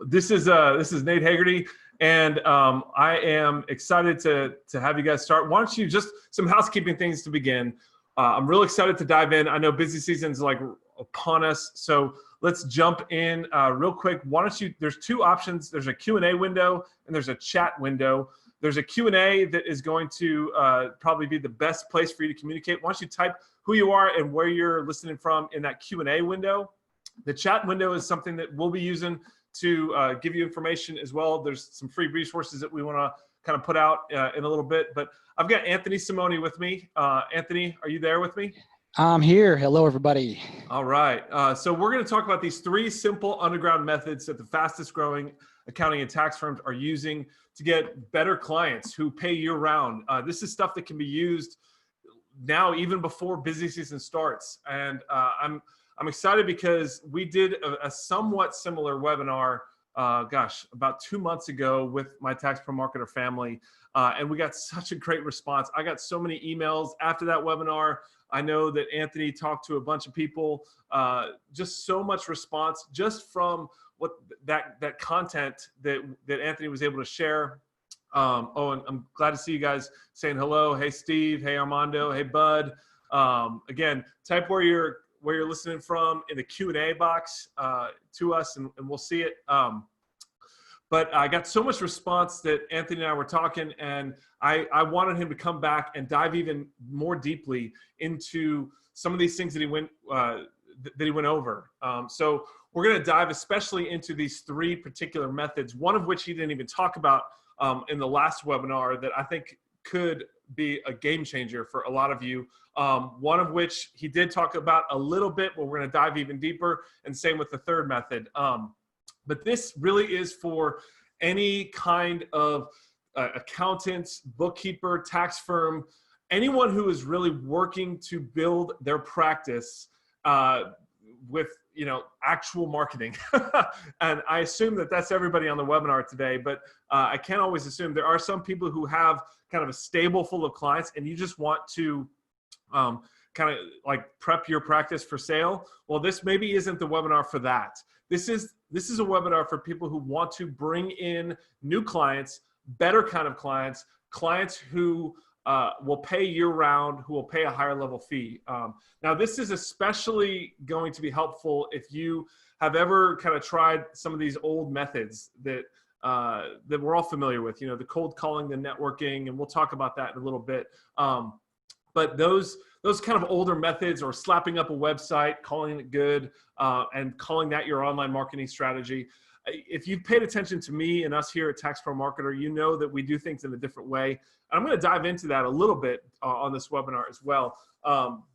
This is Nate Hagerty, and I am excited to have you guys start. Why don't you just some housekeeping things to begin? I'm really excited to dive in. I know busy season's like upon us, so let's jump in real quick. Why don't you? There's two options. There's a Q&A window and there's a chat window. There's a Q&A that is going to probably be the best place for you to communicate. Why don't you type who you are and where you're listening from in that Q&A window. The chat window is something that we'll be using to give you information as well. There's some free resources that we want to kind of put out in a little bit. But I've got Anthony Simone with me. Anthony, are you there with me? I'm here. Hello, everybody. All right. So we're going to talk about these three simple underground methods that the fastest growing accounting and tax firms are using to get better clients who pay year round. This is stuff that can be used now, even before busy season starts. And I'm excited because we did a somewhat similar webinar, about 2 months ago with my TaxProMarketer family. And we got such a great response. I got so many emails after that webinar. I know that Anthony talked to a bunch of people, just so much response just from what that content that Anthony was able to share. And I'm glad to see you guys saying hello. Hey, Steve. Hey, Armando. Hey, Bud. Again, type where you're listening from in the Q&A box to us, and we'll see it. But I got so much response that Anthony and I were talking, and I wanted him to come back and dive even more deeply into some of these things that he went over. So we're going to dive especially into these three particular methods, one of which he didn't even talk about in the last webinar that I think could be a game changer for a lot of you. One of which he did talk about a little bit, but we're going to dive even deeper, and same with the third method. But this really is for any kind of accountant, bookkeeper, tax firm, anyone who is really working to build their practice with actual marketing. And I assume that that's everybody on the webinar today, but I can't always assume. There are some people who have kind of a stable full of clients and you just want to kind of like prep your practice for sale. Well, this maybe isn't the webinar for that. This is a webinar for people who want to bring in new clients, better kind of clients who will pay year round, who will pay a higher level fee. Now, this is especially going to be helpful if you have ever kind of tried some of these old methods that we're all familiar with, the cold calling, the networking, and we'll talk about that in a little bit. But those kind of older methods, or slapping up a website, calling it good, and calling that your online marketing strategy. If you've paid attention to me and us here at TaxProMarketer, you know that we do things in a different way. I'm going to dive into that a little bit on this webinar as well.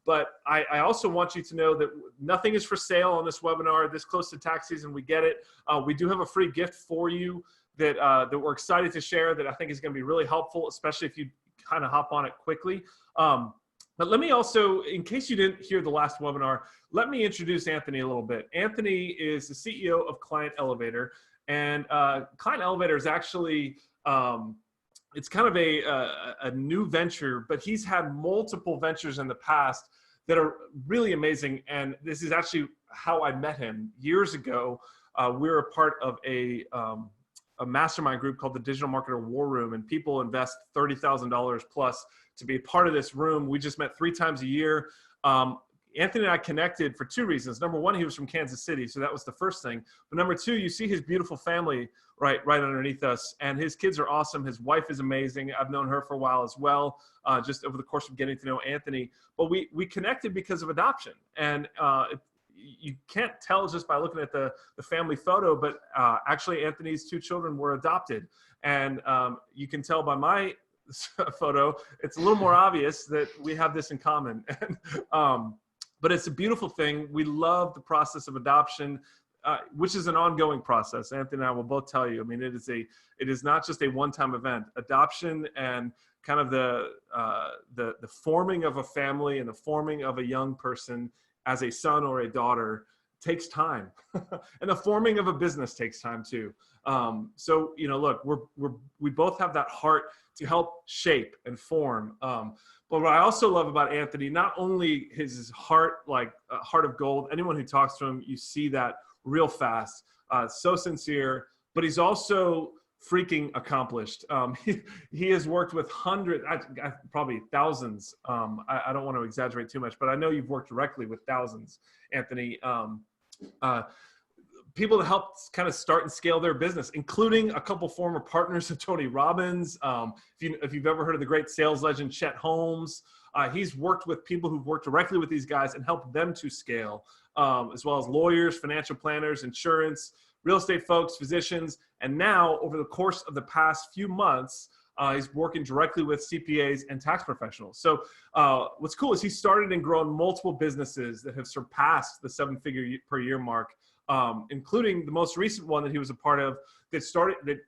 But I also want you to know that nothing is for sale on this webinar. This close to tax season, we get it. We do have a free gift for you that we're excited to share that I think is going to be really helpful, especially if you kind of hop on it quickly. But let me also, in case you didn't hear the last webinar, let me introduce Anthony a little bit. Anthony is the CEO of Client Elevator, and Client Elevator is actually, it's kind of a new venture, but he's had multiple ventures in the past that are really amazing. And this is actually how I met him years ago. We were a part of a mastermind group called the Digital Marketer War Room, and people invest $30,000 plus to be a part of this room. We just met 3 times a year. Anthony and I connected for 2 reasons. Number one, he was from Kansas City, so that was the first thing. But number 2, you see his beautiful family right underneath us, and his kids are awesome. His wife is amazing. I've known her for a while as well, just over the course of getting to know Anthony. But we connected because of adoption, and you can't tell just by looking at the family photo, but actually Anthony's 2 children were adopted. And you can tell by my photo, it's a little more obvious that we have this in common. But it's a beautiful thing. We love the process of adoption, which is an ongoing process. Anthony and I will both tell you, I mean, it is not just a one-time event. Adoption and kind of the forming of a family and the forming of a young person as a son or a daughter takes time. And the forming of a business takes time too. So, look, we both have that heart to help shape and form. But what I also love about Anthony, not only his heart, like a heart of gold, anyone who talks to him, you see that real fast. So sincere, but he's also freaking accomplished. He has worked with hundreds, probably thousands. I don't want to exaggerate too much, but I know you've worked directly with thousands, Anthony. People to help kind of start and scale their business, including a couple former partners of Tony Robbins. If you've ever heard of the great sales legend, Chet Holmes, he's worked with people who've worked directly with these guys and helped them to scale, as well as lawyers, financial planners, insurance, real estate folks, physicians. And now over the course of the past few months, he's working directly with CPAs and tax professionals. So what's cool is he started and grown multiple businesses that have surpassed the 7-figure per year mark, including the most recent one that he was a part of that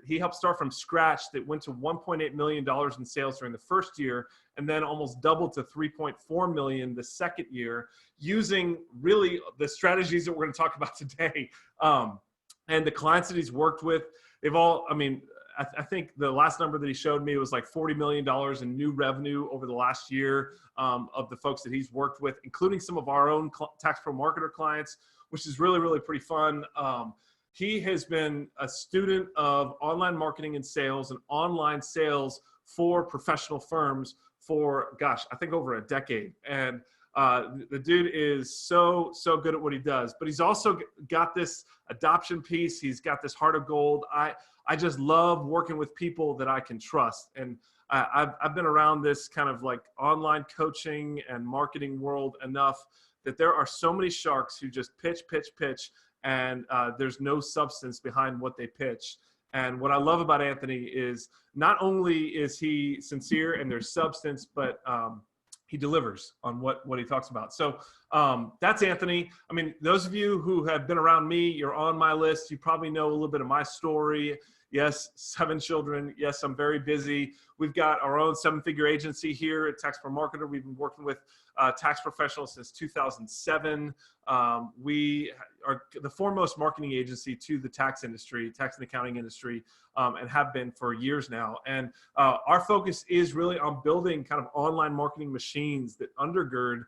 he helped start from scratch, that went to $1.8 million in sales during the first year, and then almost doubled to $3.4 million the second year, using really the strategies that we're going to talk about today. And the clients that he's worked with, they've all, I think the last number that he showed me was like $40 million in new revenue over the last year, of the folks that he's worked with, including some of our own TaxProMarketer clients, which is really, really pretty fun. He has been a student of online marketing and sales and online sales for professional firms for, gosh, I think over a decade. And the dude is so good at what he does, but he's also got this adoption piece. He's got this heart of gold. I just love working with people that I can trust. And I've been around this kind of like online coaching and marketing world enough that there are so many sharks who just pitch, and there's no substance behind what they pitch. And what I love about Anthony is not only is he sincere and there's substance, but he delivers on what he talks about. So that's Anthony. Those of you who have been around me, you're on my list. You probably know a little bit of my story. Yes, 7 children. Yes, I'm very busy. We've got our own 7-figure agency here at TaxProMarketer. We've been working with tax professionals since 2007. We are the foremost marketing agency to the tax industry, tax and accounting industry, and have been for years now. And our focus is really on building kind of online marketing machines that undergird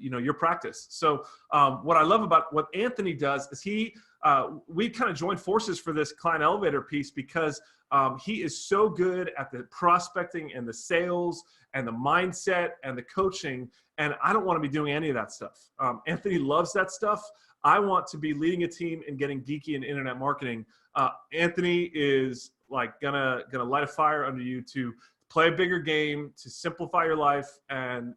your practice. So what I love about what Anthony does is we kind of joined forces for this client elevator piece because he is so good at the prospecting and the sales and the mindset and the coaching. And I don't want to be doing any of that stuff. Anthony loves that stuff. I want to be leading a team and getting geeky in internet marketing. Anthony is like gonna light a fire under you to play a bigger game, to simplify your life, and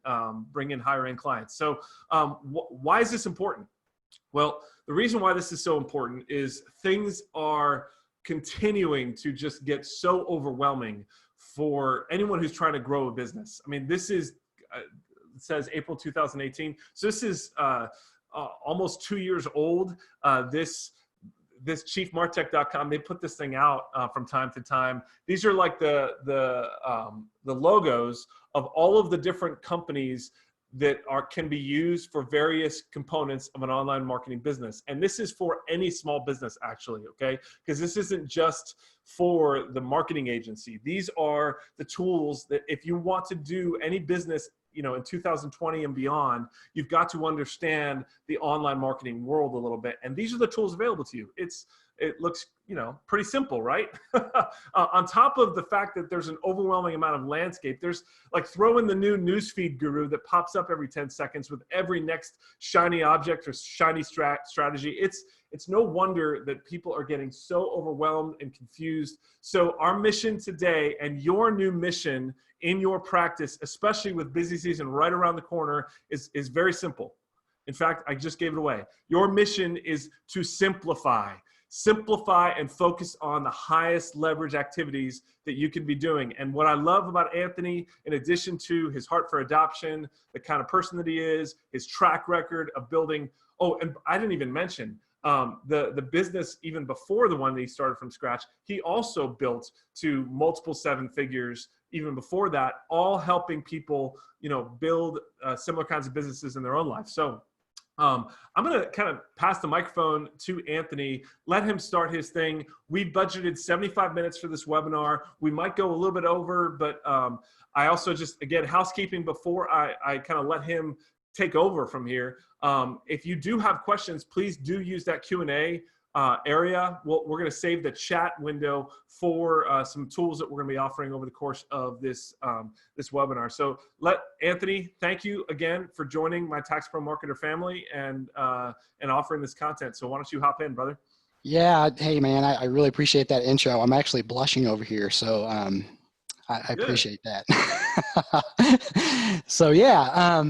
bring in higher end clients. So why is this important? Well, the reason why this is so important is things are continuing to just get so overwhelming for anyone who's trying to grow a business. This is, it says April 2018. So this is almost 2 years old. This chiefmartech.com, they put this thing out from time to time. These are like the logos of all of the different companies that can be used for various components of an online marketing business. And this is for any small business, actually, okay? Because this isn't just for the marketing agency. These are the tools that if you want to do any business, in 2020 and beyond, you've got to understand the online marketing world a little bit. And these are the tools available to you. It looks, pretty simple, right? On top of the fact that there's an overwhelming amount of landscape, there's like throw in the new newsfeed guru that pops up every 10 seconds with every next shiny object or shiny strategy. It's no wonder that people are getting so overwhelmed and confused. So our mission today, and your new mission in your practice, especially with busy season right around the corner, is very simple. In fact, I just gave it away. Your mission is to simplify and focus on the highest leverage activities that you can be doing. And what I love about Anthony, in addition to his heart for adoption, the kind of person that he is, his track record of building, and I didn't even mention the business even before the one that he started from scratch, he also built to multiple 7 figures even before that, all helping people, build similar kinds of businesses in their own life. So I'm going to kind of pass the microphone to Anthony, let him start his thing. We budgeted 75 minutes for this webinar. We might go a little bit over, but I also just, again, housekeeping before I kind of let him take over from here. If you do have questions, please do use that Q&A area. We're going to save the chat window for some tools that we're going to be offering over the course of this this webinar. So Anthony, thank you again for joining my Tax Pro Marketer family and offering this content. So why don't you hop in, brother? Yeah, hey man, I really appreciate that intro. I'm actually blushing over here, so I appreciate that. So yeah,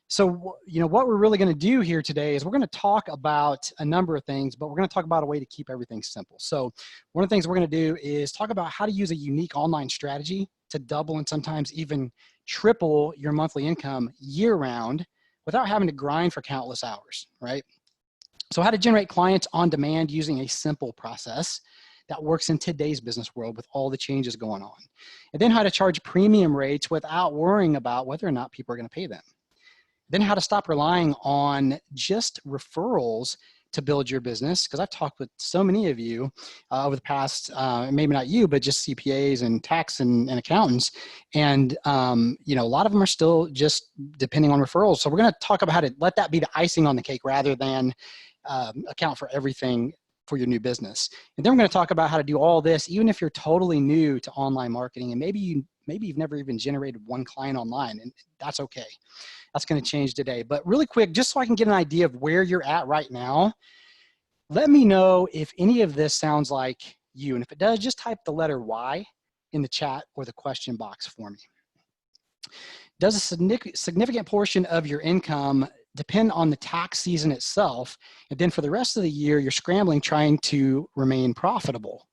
so you know what we're really going to do here today is we're going to talk about a number of things, but we're going to talk about a way to keep everything simple. So one of the things we're going to do is talk about how to use a unique online strategy to double and sometimes even triple your monthly income year round without having to grind for countless hours, right? So how to generate clients on demand using a simple process that works in today's business world with all the changes going on. And then how to charge premium rates without worrying about whether or not people are going to pay them. Then how to stop relying on just referrals to build your business. Because I've talked with so many of you over the past, maybe not you, but just CPAs and tax and accountants. And, you know, a lot of them are still just depending on referrals. So we're going to talk about how to let that be the icing on the cake rather than account for everything for your new business. And then we're going to talk about how to do all this, even if you're totally new to online marketing and maybe you've never even generated one client online, and that's okay. That's going to change today. But really quick, just so I can get an idea of where you're at right now, let me know if any of this sounds like you. And if it does, just type the letter Y in the chat or the question box for me. Does a significant portion of your income depend on the tax season itself? And then for the rest of the year, you're scrambling trying to remain profitable?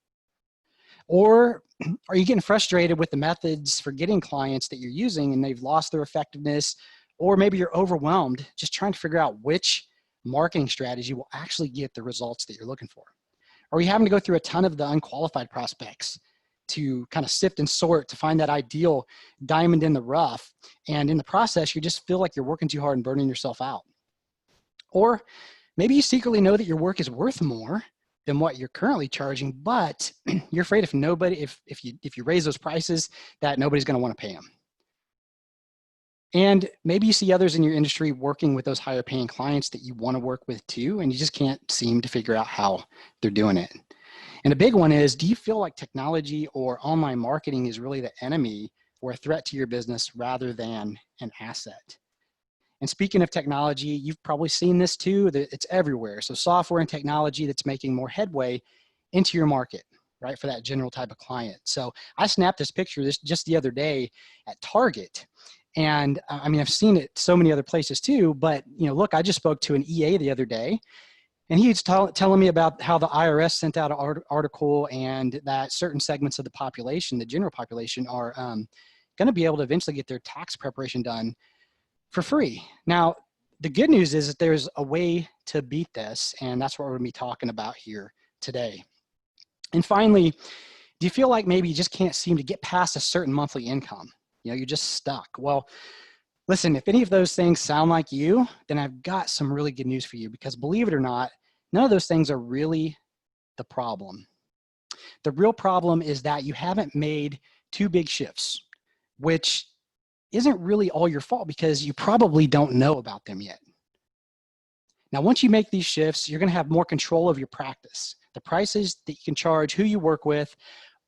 Or are you getting frustrated with the methods for getting clients that you're using and they've lost their effectiveness? Or maybe you're overwhelmed just trying to figure out which marketing strategy will actually get the results that you're looking for. Or are you having to go through a ton of the unqualified prospects to kind of sift and sort to find that ideal diamond in the rough? And in the process, you just feel like you're working too hard and burning yourself out. Or maybe you secretly know that your work is worth more than what you're currently charging, but you're afraid if you raise those prices that nobody's going to want to pay them. And maybe you see others in your industry working with those higher paying clients that you want to work with too, and you just can't seem to figure out how they're doing it. And a big one is, do you feel like technology or online marketing is really the enemy or a threat to your business rather than an asset? And speaking of technology, you've probably seen this too, that it's everywhere. So software and technology that's making more headway into your market, right, for that general type of client. So I snapped this picture just the other day at Target. And I mean, I've seen it so many other places too, but you know, look, I just spoke to an EA the other day, and he was telling me about how the IRS sent out an article and that certain segments of the population, the general population, are going to be able to eventually get their tax preparation done for free. Now, the good news is that there's a way to beat this, and that's what we're going to be talking about here today. And finally, do you feel like maybe you just can't seem to get past a certain monthly income? You know, you're just stuck. Well, listen, if any of those things sound like you, then I've got some really good news for you, because believe it or not, none of those things are really the problem. The real problem is that you haven't made two big shifts, which isn't really all your fault because you probably don't know about them yet. Now, once you make these shifts, you're going to have more control of your practice, the prices that you can charge, who you work with,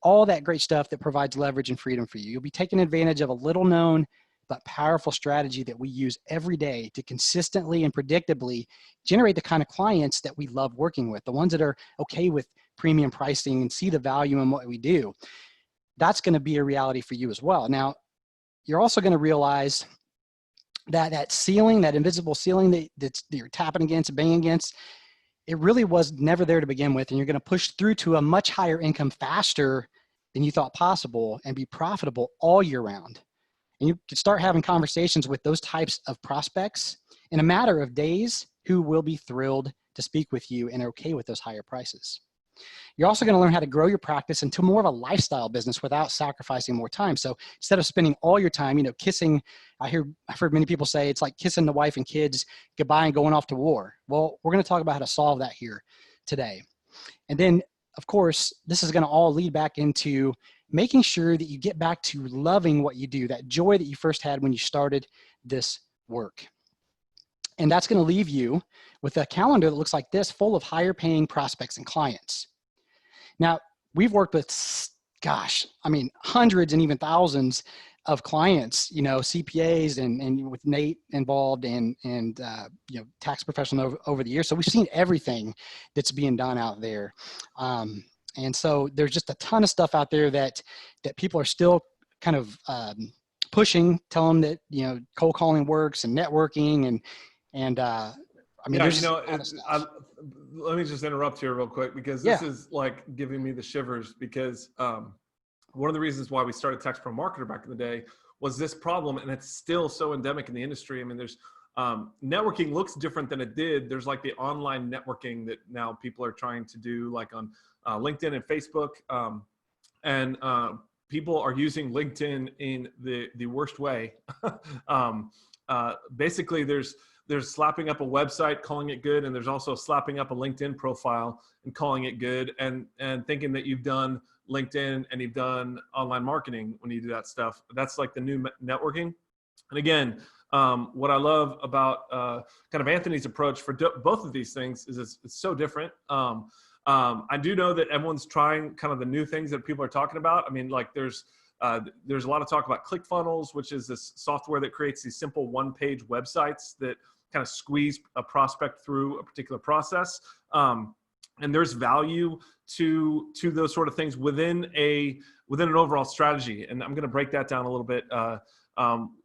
all that great stuff that provides leverage and freedom for you. You'll be taking advantage of a little known but powerful strategy that we use every day to consistently and predictably generate the kind of clients that we love working with, the ones that are okay with premium pricing and see the value in what we do. That's going to be a reality for you as well. Now, you're also going to realize that that ceiling, that invisible ceiling that you're tapping against, banging against, it really was never there to begin with, and you're going to push through to a much higher income faster than you thought possible and be profitable all year round. And you can start having conversations with those types of prospects in a matter of days who will be thrilled to speak with you and are okay with those higher prices. You're also going to learn how to grow your practice into more of a lifestyle business without sacrificing more time. So instead of spending all your time, you know, kissing, I've heard many people say it's like kissing the wife and kids goodbye and going off to war. Well, we're going to talk about how to solve that here today. And then, of course, this is going to all lead back into making sure that you get back to loving what you do, that joy that you first had when you started this work. And that's going to leave you with a calendar that looks like this, full of higher paying prospects and clients. Now, we've worked with, gosh, I mean, hundreds and even thousands of clients, you know, CPAs and with Nate involved and you know, tax professional over the years. So we've seen everything that's being done out there. And so there's just a ton of stuff out there that people are still kind of pushing, tell them that, you know, cold calling works and networking and I mean, Yeah, there's you know, a lot of stuff. let me just interrupt here real quick, because Yeah. this is like giving me the shivers, because one of the reasons why we started TaxProMarketer back in the day was this problem, and it's still so endemic in the industry. I mean, there's networking looks different than it did. There's like the online networking that now people are trying to do, like on LinkedIn and Facebook, and people are using LinkedIn in the worst way. Basically, there's slapping up a website, calling it good, and there's also slapping up a LinkedIn profile and calling it good, and thinking that you've done LinkedIn and you've done online marketing when you do that stuff. That's like the new networking. And again, what I love about kind of Anthony's approach for both of these things is it's so different. I do know that everyone's trying kind of the new things that people are talking about. I mean, like there's a lot of talk about ClickFunnels, which is this software that creates these simple one-page websites that kind of squeeze a prospect through a particular process. And there's value to those sort of things within an overall strategy. And I'm going to break that down a little bit.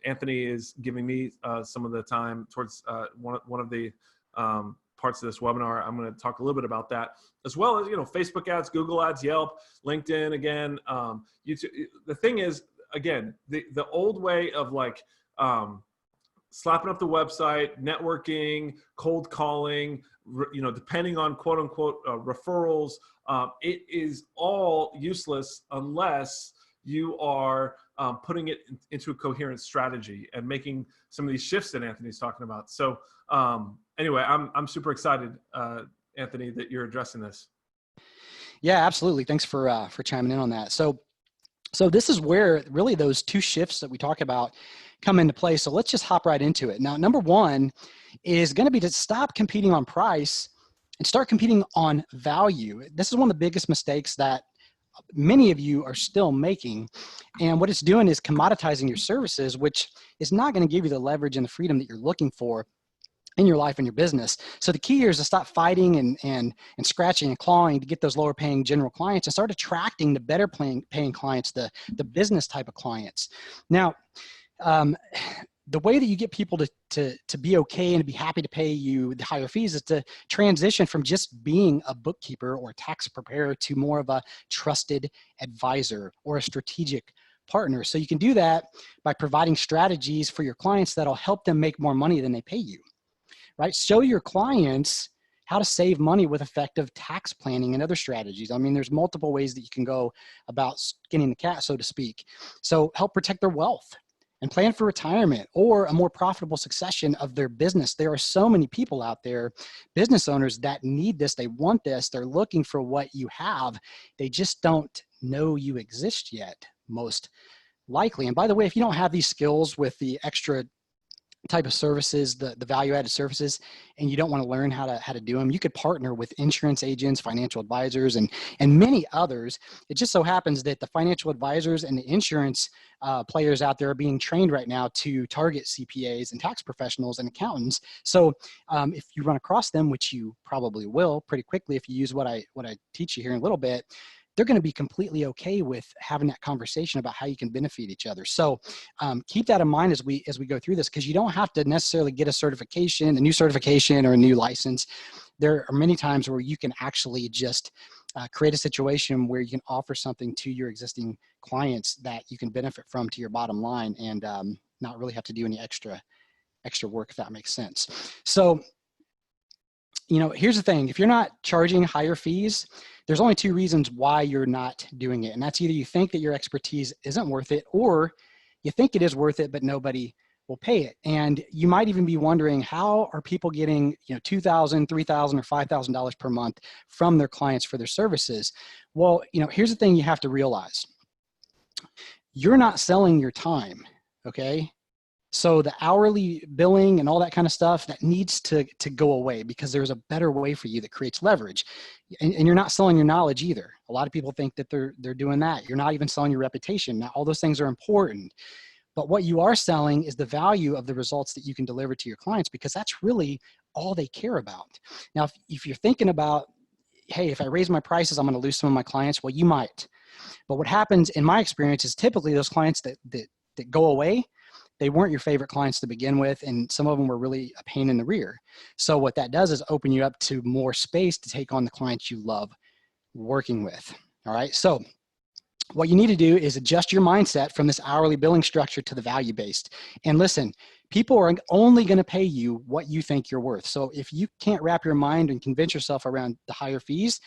Anthony is giving me some of the time towards one of the parts of this webinar. I'm going to talk a little bit about that, as well as, you know, Facebook ads, Google ads, Yelp, LinkedIn, again, YouTube. The thing is, again, the old way of like slapping up the website, networking, cold calling, you know, depending on quote unquote referrals, it is all useless unless you are putting it into a coherent strategy and making some of these shifts that Anthony's talking about. So anyway, I'm super excited, Anthony, that you're addressing this. Yeah, absolutely. Thanks for chiming in on that. So this is where really those two shifts that we talk about come into play. So let's just hop right into it. Now, number one is going to be to stop competing on price and start competing on value. This is one of the biggest mistakes that many of you are still making. And what it's doing is commoditizing your services, which is not going to give you the leverage and the freedom that you're looking for in your life and your business. So the key here is to stop fighting and scratching and clawing to get those lower paying general clients and start attracting the better paying clients, the business type of clients. Now, the way that you get people to be okay and to be happy to pay you the higher fees is to transition from just being a bookkeeper or a tax preparer to more of a trusted advisor or a strategic partner. So you can do that by providing strategies for your clients that'll help them make more money than they pay you, right? Show your clients how to save money with effective tax planning and other strategies. I mean, there's multiple ways that you can go about skinning the cat, so to speak. So help protect their wealth and plan for retirement or a more profitable succession of their business. There are so many people out there, business owners, that need this. They want this. They're looking for what you have. They just don't know you exist yet, most likely. And by the way, if you don't have these skills with the extra type of services, the value-added services, and you don't want to learn how to do them, you could partner with insurance agents, financial advisors, and many others. It just so happens that the financial advisors and the insurance players out there are being trained right now to target CPAs and tax professionals and accountants. So if you run across them, which you probably will pretty quickly if you use what I teach you here in a little bit, they're going to be completely okay with having that conversation about how you can benefit each other. So keep that in mind as we go through this, because you don't have to necessarily get a new certification or a new license. There are many times where you can actually just create a situation where you can offer something to your existing clients that you can benefit from to your bottom line and not really have to do any extra work, if that makes sense. So, you know, here's the thing. If you're not charging higher fees, there's only two reasons why you're not doing it. And that's either you think that your expertise isn't worth it, or you think it is worth it, but nobody will pay it. And you might even be wondering, how are people getting, you know, $2,000, $3,000, or $5,000 per month from their clients for their services? Well, you know, here's the thing you have to realize. You're not selling your time, okay? So the hourly billing and all that kind of stuff, that needs to go away, because there's a better way for you that creates leverage. And you're not selling your knowledge either. A lot of people think that they're doing that. You're not even selling your reputation. Now, all those things are important, but what you are selling is the value of the results that you can deliver to your clients, because that's really all they care about. Now, if you're thinking about, hey, if I raise my prices, I'm going to lose some of my clients. Well, you might. But what happens in my experience is typically those clients that go away, they weren't your favorite clients to begin with, and some of them were really a pain in the rear. So what that does is open you up to more space to take on the clients you love working with. All right. So what you need to do is adjust your mindset from this hourly billing structure to the value-based. And listen, people are only going to pay you what you think you're worth. So if you can't wrap your mind and convince yourself around the higher fees,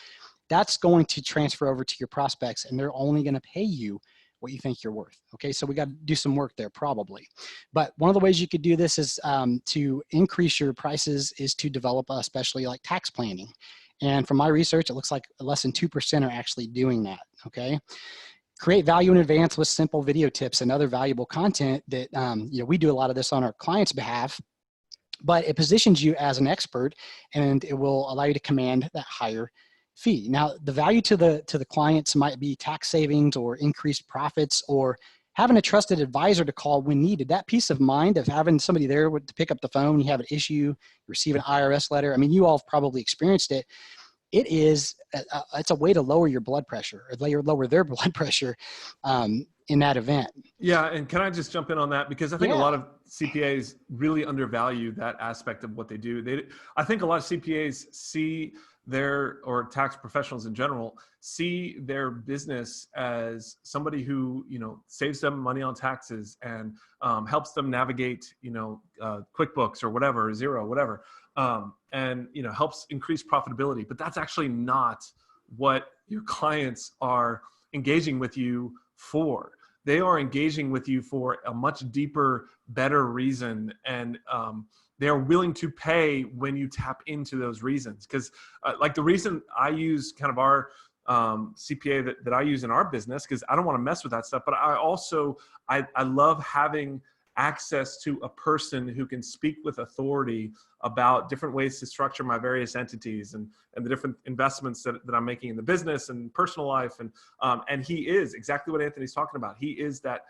that's going to transfer over to your prospects, and they're only going to pay you what you think you're worth. Okay, so we got to do some work there probably. But one of the ways you could do this is to increase your prices is to develop especially like tax planning. And from my research, it looks like less than 2% are actually doing that. Okay. Create value in advance with simple video tips and other valuable content that, we do a lot of this on our clients' behalf, but it positions you as an expert, and it will allow you to command that higher fee. Now, the value to the clients might be tax savings or increased profits, or having a trusted advisor to call when needed. That peace of mind of having somebody there to pick up the phone, you have an issue, you receive an IRS letter. I mean, you all have probably experienced it. It's a way to lower your blood pressure, or lower their blood pressure in that event. Yeah, and can I just jump in on that? Because I think a lot of CPAs really undervalue that aspect of what they do. I think a lot of CPAs see or tax professionals in general, see their business as somebody who, saves them money on taxes and helps them navigate, QuickBooks or whatever, or Xero, whatever. And helps increase profitability. But that's actually not what your clients are engaging with you for. They are engaging with you for a much deeper, better reason, and they are willing to pay when you tap into those reasons. Because like the reason I use kind of our CPA that I use in our business, because I don't want to mess with that stuff, but I love having access to a person who can speak with authority about different ways to structure my various entities and the different investments that I'm making in the business and personal life. And he is exactly what Anthony's talking about. He is that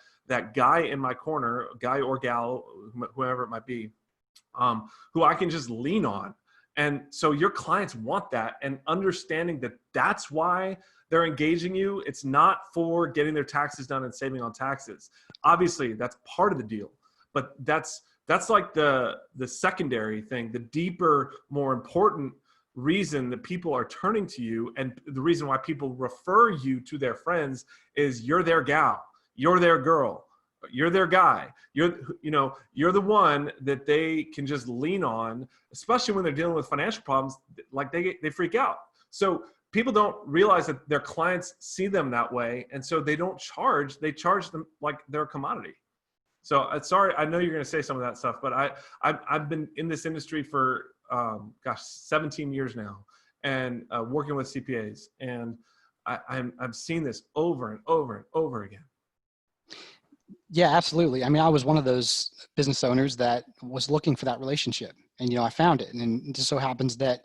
guy in my corner, guy or gal, whoever it might be, who I can just lean on. And so your clients want that, and understanding that that's why they're engaging you. It's not for getting their taxes done and saving on taxes. Obviously, that's part of the deal, but that's like the secondary thing. The deeper, more important reason that people are turning to you, and the reason why people refer you to their friends, is you're their gal, you're their girl, you're their guy. You're the one that they can just lean on, especially when they're dealing with financial problems. Like they freak out. So people don't realize that their clients see them that way, and so they don't charge. They charge them like they're a commodity. So sorry, I know you're going to say some of that stuff, but I've been in this industry for 17 years now, and working with CPAs, and I've seen this over and over and over again. Yeah, absolutely. I mean, I was one of those business owners that was looking for that relationship, and I found it, and it just so happens that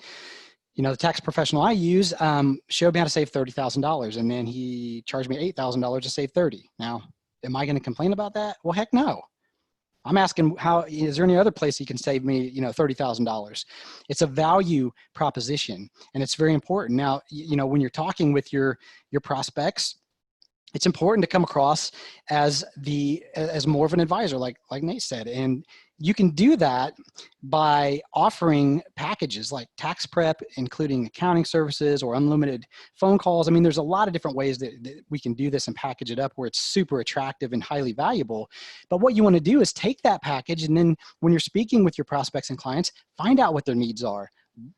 the tax professional I use showed me how to save $30,000, and then he charged me $8,000 to save 30. Now, am I going to complain about that? Well, heck no. I'm asking, is there any other place you can save me, $30,000? It's a value proposition, and it's very important. Now, when you're talking with your prospects, it's important to come across as more of an advisor, like Nate said. And you can do that by offering packages like tax prep, including accounting services or unlimited phone calls. I mean, there's a lot of different ways that we can do this and package it up where it's super attractive and highly valuable. But what you want to do is take that package, and then when you're speaking with your prospects and clients, find out what their needs are.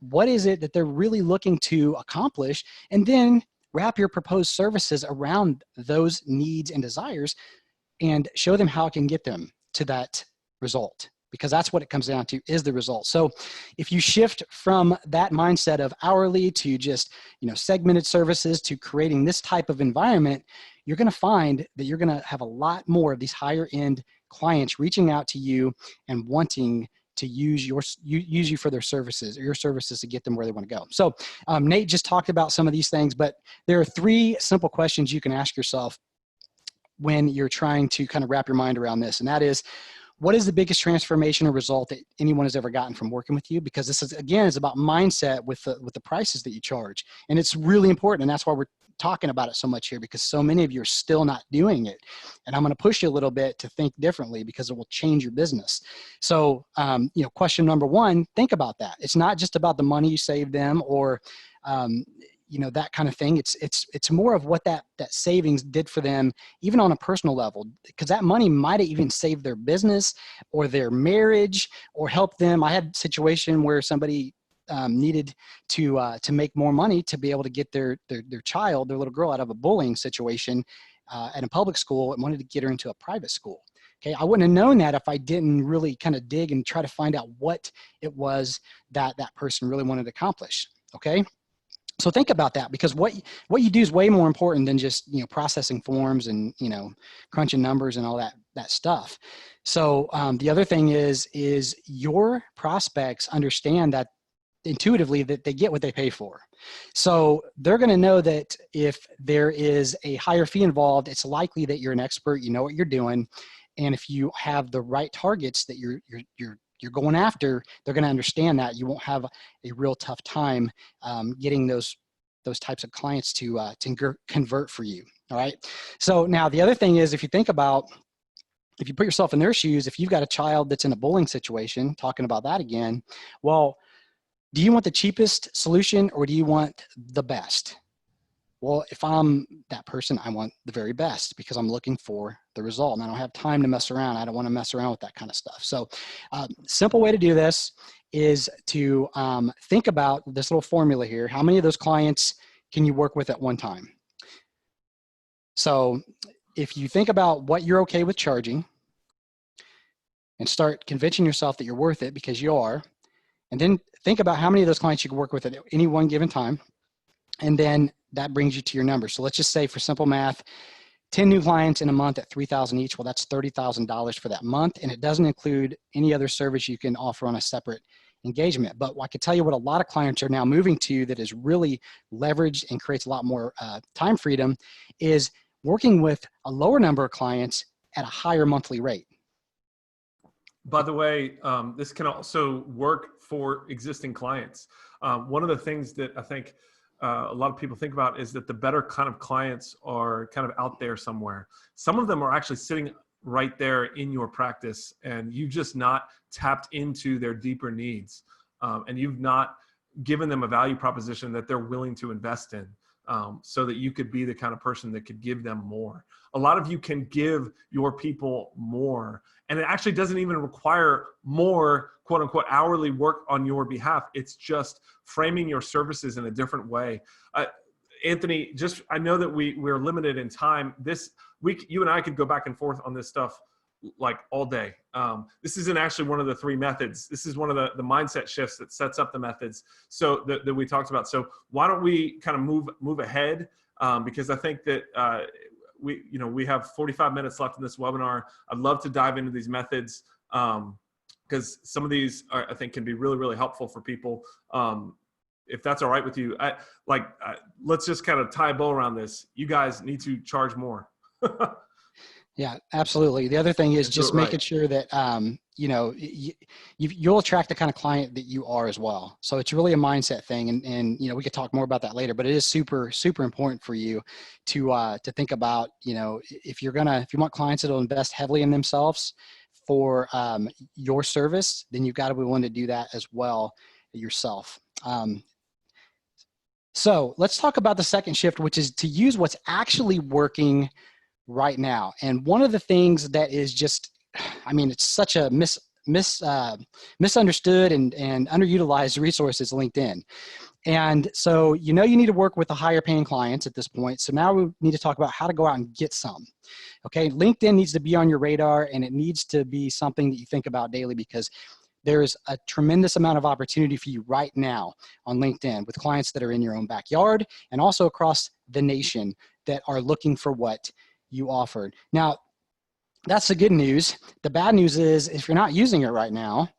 What is it that they're really looking to accomplish? And then wrap your proposed services around those needs and desires, and show them how it can get them to that result, because that's what it comes down to, is the result. So if you shift from that mindset of hourly to just, segmented services, to creating this type of environment, you're going to find that you're going to have a lot more of these higher end clients reaching out to you and wanting to use use you for their services, or your services, to get them where they want to go. So Nate just talked about some of these things, but there are 3 simple questions you can ask yourself when you're trying to kind of wrap your mind around this. And that is, what is the biggest transformation or result that anyone has ever gotten from working with you? Because this is, again, is about mindset with the prices that you charge. And it's really important. And that's why we're talking about it so much here, because so many of you are still not doing it. And I'm going to push you a little bit to think differently, because it will change your business. So, you know, question number 1, think about that. It's not just about the money you save them, or, you know, that kind of thing. It's more of what that savings did for them, even on a personal level, because that money might have even saved their business or their marriage, or helped them. I had a situation where somebody needed to make more money to be able to get their child, their little girl, out of a bullying situation at a public school, and wanted to get her into a private school. Okay, I wouldn't have known that if I didn't really kind of dig and try to find out what it was that that person really wanted to accomplish. Okay. So think about that, because what you do is way more important than just, you know, processing forms and, you know, crunching numbers and all that stuff. So the other thing is your prospects understand that intuitively that they get what they pay for. So they're going to know that if there is a higher fee involved, it's likely that you're an expert, you know what you're doing. And if you have the right targets that you're going after, they're going to understand that. You won't have a real tough time getting those types of clients to convert for you. All right. So now the other thing is, if you think about, if you put yourself in their shoes, if you've got a child that's in a bullying situation, talking about that again, well, do you want the cheapest solution, or do you want the best? Well, if I'm that person, I want the very best, because I'm looking for the result, and I don't have time to mess around. I don't want to mess around with that kind of stuff. So simple way to do this is to think about this little formula here. How many of those clients can you work with at one time? So if you think about what you're okay with charging, and start convincing yourself that you're worth it, because you are, and then think about how many of those clients you can work with at any one given time, and then that brings you to your number. So let's just say, for simple math, 10 new clients in a month at $3,000 each. Well, that's $30,000 for that month. And it doesn't include any other service you can offer on a separate engagement. But I can tell you what a lot of clients are now moving to, that is really leveraged and creates a lot more time freedom, is working with a lower number of clients at a higher monthly rate. By the way, this can also work for existing clients. One of the things that I think a lot of people think about is that the better kind of clients are kind of out there somewhere. Some of them are actually sitting right there in your practice, and you just not tapped into their deeper needs, and you've not given them a value proposition that they're willing to invest in, so that you could be the kind of person that could give them more. A lot of you can give your people more, and it actually doesn't even require more quote unquote hourly work on your behalf. It's just framing your services in a different way. Anthony, I know that we're limited in time. This week, you and I could go back and forth on this stuff like all day. This isn't actually one of the 3 methods. This is one of the mindset shifts that sets up the methods so that we talked about. So why don't we kind of move ahead? Because I think that we have 45 minutes left in this webinar. I'd love to dive into these methods, because some of these I think can be really, really helpful for people. If that's all right with you, let's just kind of tie a bow around this. You guys need to charge more. Yeah, absolutely. The other thing is just making sure that, you'll attract the kind of client that you are as well. So it's really a mindset thing. And we could talk more about that later, but it is super, super important for you to think about, if you want clients that will invest heavily in themselves for your service, then you've got to be willing to do that as well yourself. So let's talk about the second shift, which is to use what's actually working right now. And one of the things that is just, it's such a misunderstood and underutilized resource is LinkedIn. And so, you need to work with the higher paying clients at this point. So now we need to talk about how to go out and get some. Okay, LinkedIn needs to be on your radar, and it needs to be something that you think about daily, because there's a tremendous amount of opportunity for you right now on LinkedIn with clients that are in your own backyard and also across the nation that are looking for what you offered. Now, That's the good news. The bad news is if you're not using it right now,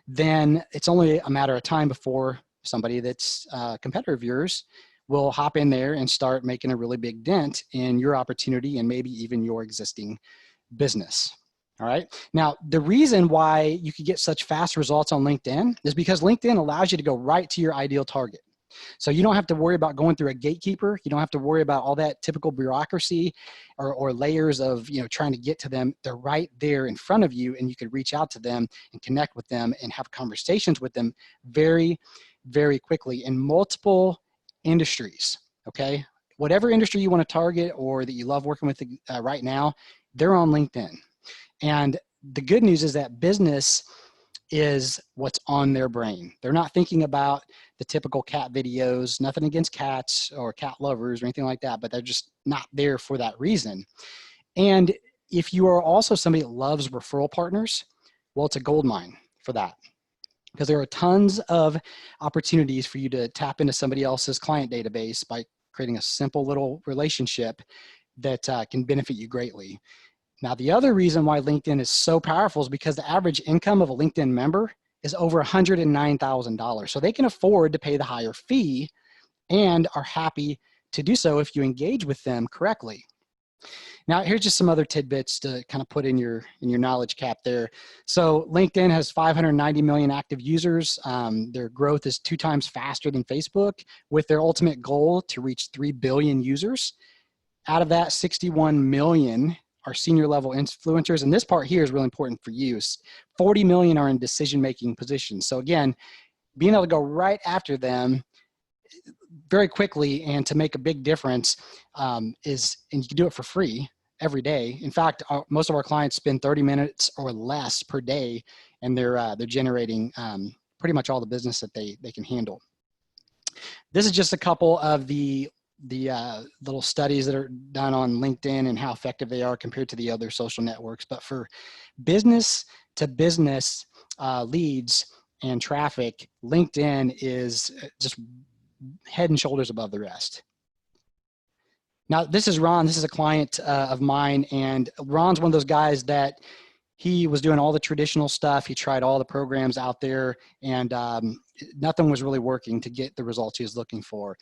then it's only a matter of time before somebody that's a competitor of yours will hop in there and start making a really big dent in your opportunity and maybe even your existing business. All right. Now, the reason why you could get such fast results on LinkedIn is because LinkedIn allows you to go right to your ideal target. So you don't have to worry about going through a gatekeeper. You don't have to worry about all that typical bureaucracy or layers of, trying to get to them. They're right there in front of you, and you could reach out to them and connect with them and have conversations with them very, very quickly in multiple industries. Okay. Whatever industry you want to target or that you love working with right now, they're on LinkedIn. And the good news is that business is what's on their brain. They're not thinking about the typical cat videos, nothing against cats or cat lovers or anything like that, but they're just not there for that reason. And if you are also somebody that loves referral partners, well, it's a gold mine for that, because there are tons of opportunities for you to tap into somebody else's client database by creating a simple little relationship that can benefit you greatly. Now, the other reason why LinkedIn is so powerful is because the average income of a LinkedIn member is over $109,000. So they can afford to pay the higher fee and are happy to do so if you engage with them correctly. Now, here's just some other tidbits to kind of put in your knowledge cap there. So LinkedIn has 590 million active users. Their growth is 2 times faster than Facebook, with their ultimate goal to reach 3 billion users. Out of that, 61 million are senior level influencers. And this part here is really important for you. 40 million are in decision-making positions. So again, being able to go right after them very quickly and to make a big difference and you can do it for free every day. In fact, most of our clients spend 30 minutes or less per day, and they're generating pretty much all the business that they can handle. This is just a couple of the little studies that are done on LinkedIn and how effective they are compared to the other social networks. But for business to business leads and traffic, LinkedIn is just head and shoulders above the rest. Now, this is Ron. This is a client of mine, and Ron's one of those guys that he was doing all the traditional stuff. He tried all the programs out there, and nothing was really working to get the results he was looking for.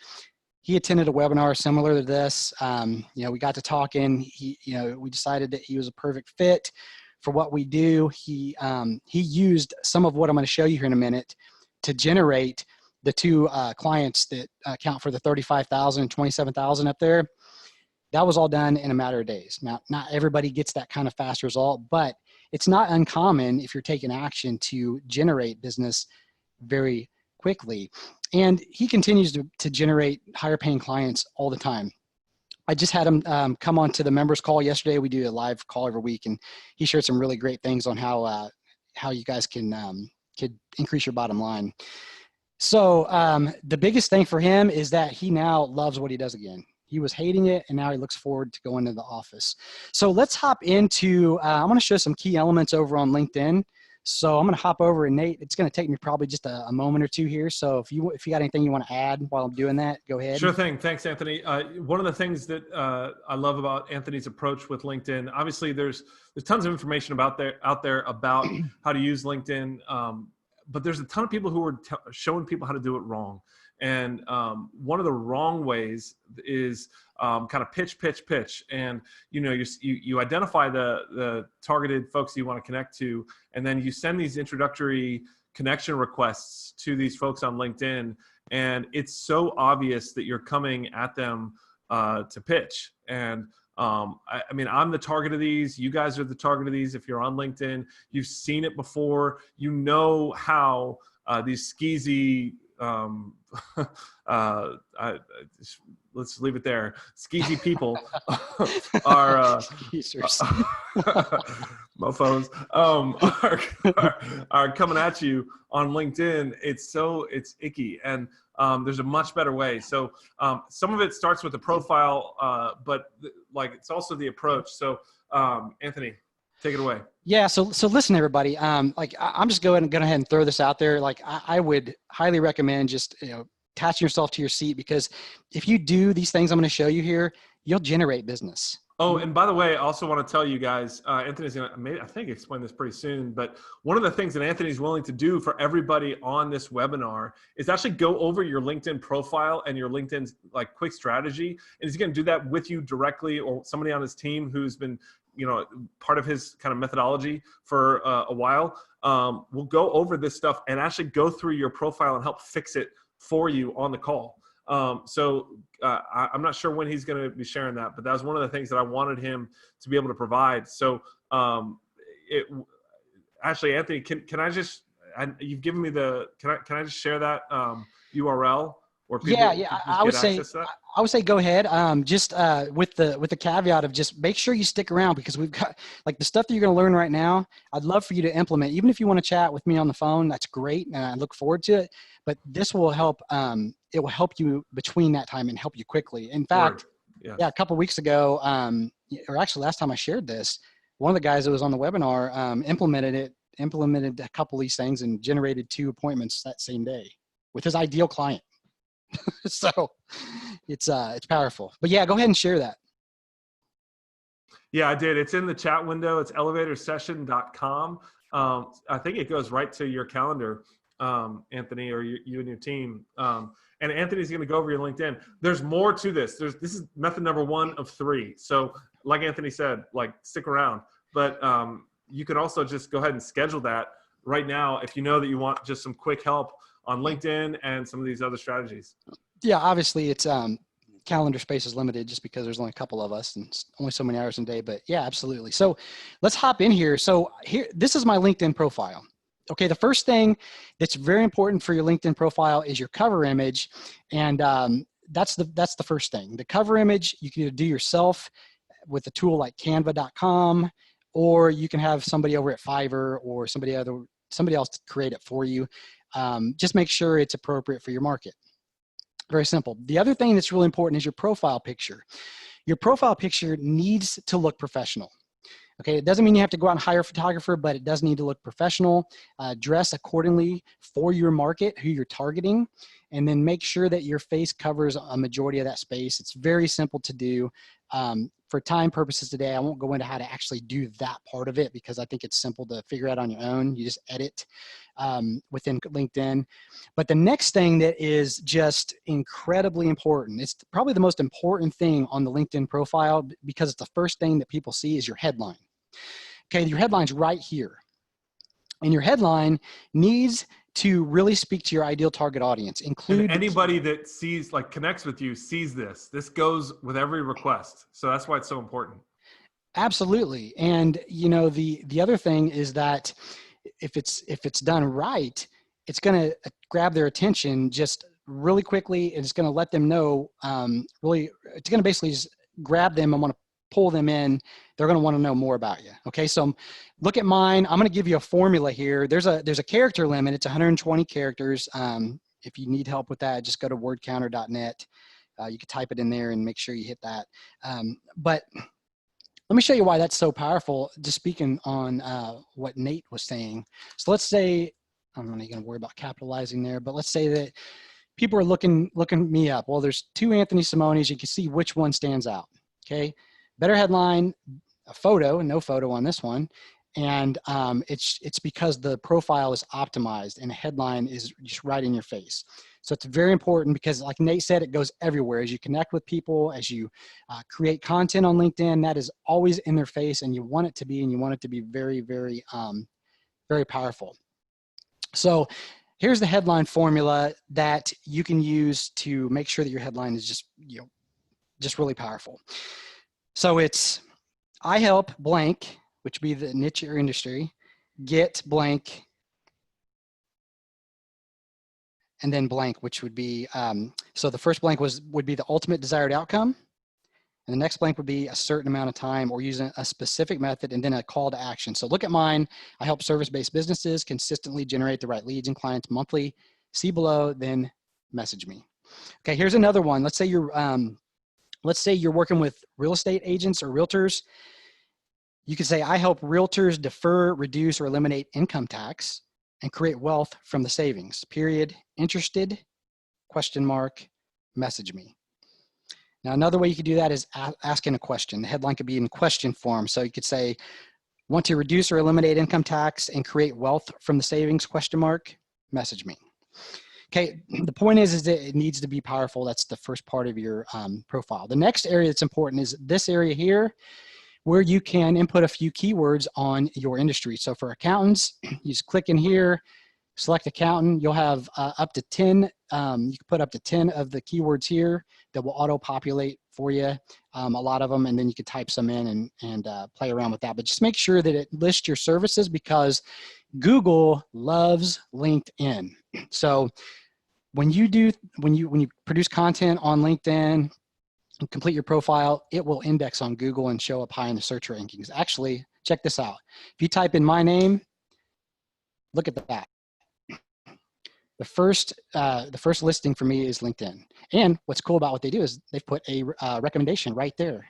He attended a webinar similar to this. We got to talking. We decided that he was a perfect fit for what we do. He used some of what I'm going to show you here in a minute to generate the 2 clients that account for the 35,000 and 27,000 up there. That was all done in a matter of days. Now, not everybody gets that kind of fast result, but it's not uncommon if you're taking action to generate business very quickly. And he continues to generate higher paying clients all the time. I just had him come on to the members call yesterday. We do a live call every week, and he shared some really great things on how you guys can increase your bottom line. So the biggest thing for him is that he now loves what he does again. He was hating it, and now he looks forward to going to the office. So let's hop into, I'm going to show some key elements over on LinkedIn. So I'm going to hop over, and Nate, it's going to take me probably just a moment or two here. So if you got anything you want to add while I'm doing that, go ahead. Sure thing. Thanks, Anthony. One of the things that I love about Anthony's approach with LinkedIn, obviously there's tons of information out there about how to use LinkedIn. But there's a ton of people who are showing people how to do it wrong. And one of the wrong ways is kind of pitch. And, you identify the targeted folks you want to connect to, and then you send these introductory connection requests to these folks on LinkedIn. And it's so obvious that you're coming at them to pitch. And I mean, I'm the target of these. You guys are the target of these. If you're on LinkedIn, you've seen it before. You know how these skeezy, let's leave it there. Skeezy people are mofos are coming at you on LinkedIn. It's icky, and there's a much better way. So some of it starts with the profile, but it's also the approach. So Anthony, take it away. Yeah. So listen, everybody. I'm just going ahead and throw this out there. I would highly recommend just attaching yourself to your seat, because if you do these things I'm going to show you here, you'll generate business. Oh, and by the way, I also want to tell you guys, Anthony's going to, I think, explain this pretty soon, but one of the things that Anthony's willing to do for everybody on this webinar is actually go over your LinkedIn profile and your LinkedIn like quick strategy. And he's going to do that with you directly, or somebody on his team who's been, you know, part of his kind of methodology for a while. We'll go over this stuff and actually go through your profile and help fix it for you on the call. I'm not sure when he's going to be sharing that, but that was one of the things that I wanted him to be able to provide. So, actually, Anthony, can I just, you've given me can I just share that URL where people, Yeah, I would say, go ahead. With the caveat of just make sure you stick around, because we've got like the stuff that you're going to learn right now. I'd love for you to implement. Even if you want to chat with me on the phone, that's great, and I look forward to it. But this will help. It will help you between that time and help you quickly. In fact, yeah, a couple of weeks ago, or actually last time I shared this, one of the guys that was on the webinar implemented a couple of these things and generated 2 appointments that same day with his ideal client. So it's powerful. But yeah, go ahead and share that. Yeah, I did. It's in the chat window. It's elevatorsession.com. I think it goes right to your calendar, Anthony, or you and your team. And Anthony's going to go over your LinkedIn. There's more to this. This is method number 1 of 3. So like Anthony said, like stick around. But you can also just go ahead and schedule that right now if you know that you want just some quick help on LinkedIn and some of these other strategies. Yeah, obviously it's calendar space is limited just because there's only a couple of us and it's only so many hours in a day, but yeah, absolutely. So let's hop in here. So this is my LinkedIn profile. Okay, the first thing that's very important for your LinkedIn profile is your cover image. And that's the first thing. The cover image, you can either do yourself with a tool like canva.com, or you can have somebody over at Fiverr or somebody else to create it for you. Just make sure it's appropriate for your market. Very simple. The other thing that's really important is your profile picture. Your profile picture needs to look professional. Okay, it doesn't mean you have to go out and hire a photographer, but it does need to look professional. Dress accordingly for your market, who you're targeting, and then make sure that your face covers a majority of that space. It's very simple to do. For time purposes today, I won't go into how to actually do that part of it because I think it's simple to figure out on your own. You just edit within LinkedIn. But the next thing that is just incredibly important, it's probably the most important thing on the LinkedIn profile because it's the first thing that people see, is your headline. Okay, your headline's right here. And your headline needs to really speak to your ideal target audience. And anybody that sees, like connects with you, sees this. This goes with every request. So that's why it's so important. Absolutely. And you know, the other thing is that if it's done right, it's going to grab their attention just really quickly. And it's going to let them know, it's going to basically just grab them and want to pull them in. They're going to want to know more about you. Okay, so look at mine. I'm going to give you a formula here. There's a character limit. It's 120 characters. If you need help with that, just go to wordcounter.net. You can type it in there and make sure you hit that. But let me show you why that's so powerful. Just speaking on what Nate was saying. So let's say, I'm not going to worry about capitalizing there, but let's say that people are looking me up. Well, there's 2 Anthony Simones. You can see which one stands out. Okay. Better headline, a photo, and no photo on this one. And it's because the profile is optimized and the headline is just right in your face. So it's very important because, like Nate said, it goes everywhere. As you connect with people, as you create content on LinkedIn, that is always in their face, and you want it to be, and you want it to be very, very, very powerful. So here's the headline formula that you can use to make sure that your headline is just really powerful. So it's, I help blank, which would be the niche or industry, get blank, and then blank, which would be, so the first blank would be the ultimate desired outcome. And the next blank would be a certain amount of time or using a specific method, and then a call to action. So look at mine. I help service-based businesses consistently generate the right leads and clients monthly. See below, then message me. Okay, here's another one. Let's say you're working with real estate agents or realtors. You could say, I help realtors defer, reduce, or eliminate income tax and create wealth from the savings. Period. Interested? Question mark. Message me. Now, another way you could do that is asking a question. The headline could be in question form. So you could say, want to reduce or eliminate income tax and create wealth from the savings, ? Message me. Okay, the point is that it needs to be powerful. That's the first part of your profile. The next area that's important is this area here, where you can input a few keywords on your industry. So for accountants, you just click in here, select accountant. You'll have up to 10, you can put up to 10 of the keywords here that will auto-populate for you, a lot of them, and then you can type some in and play around with that. But just make sure that it lists your services, because Google loves LinkedIn. So when you produce content on LinkedIn and complete your profile, it will index on Google and show up high in the search rankings. Actually, check this out. If you type in my name, look at that. The first listing for me is LinkedIn. And what's cool about what they do is they've put a recommendation right there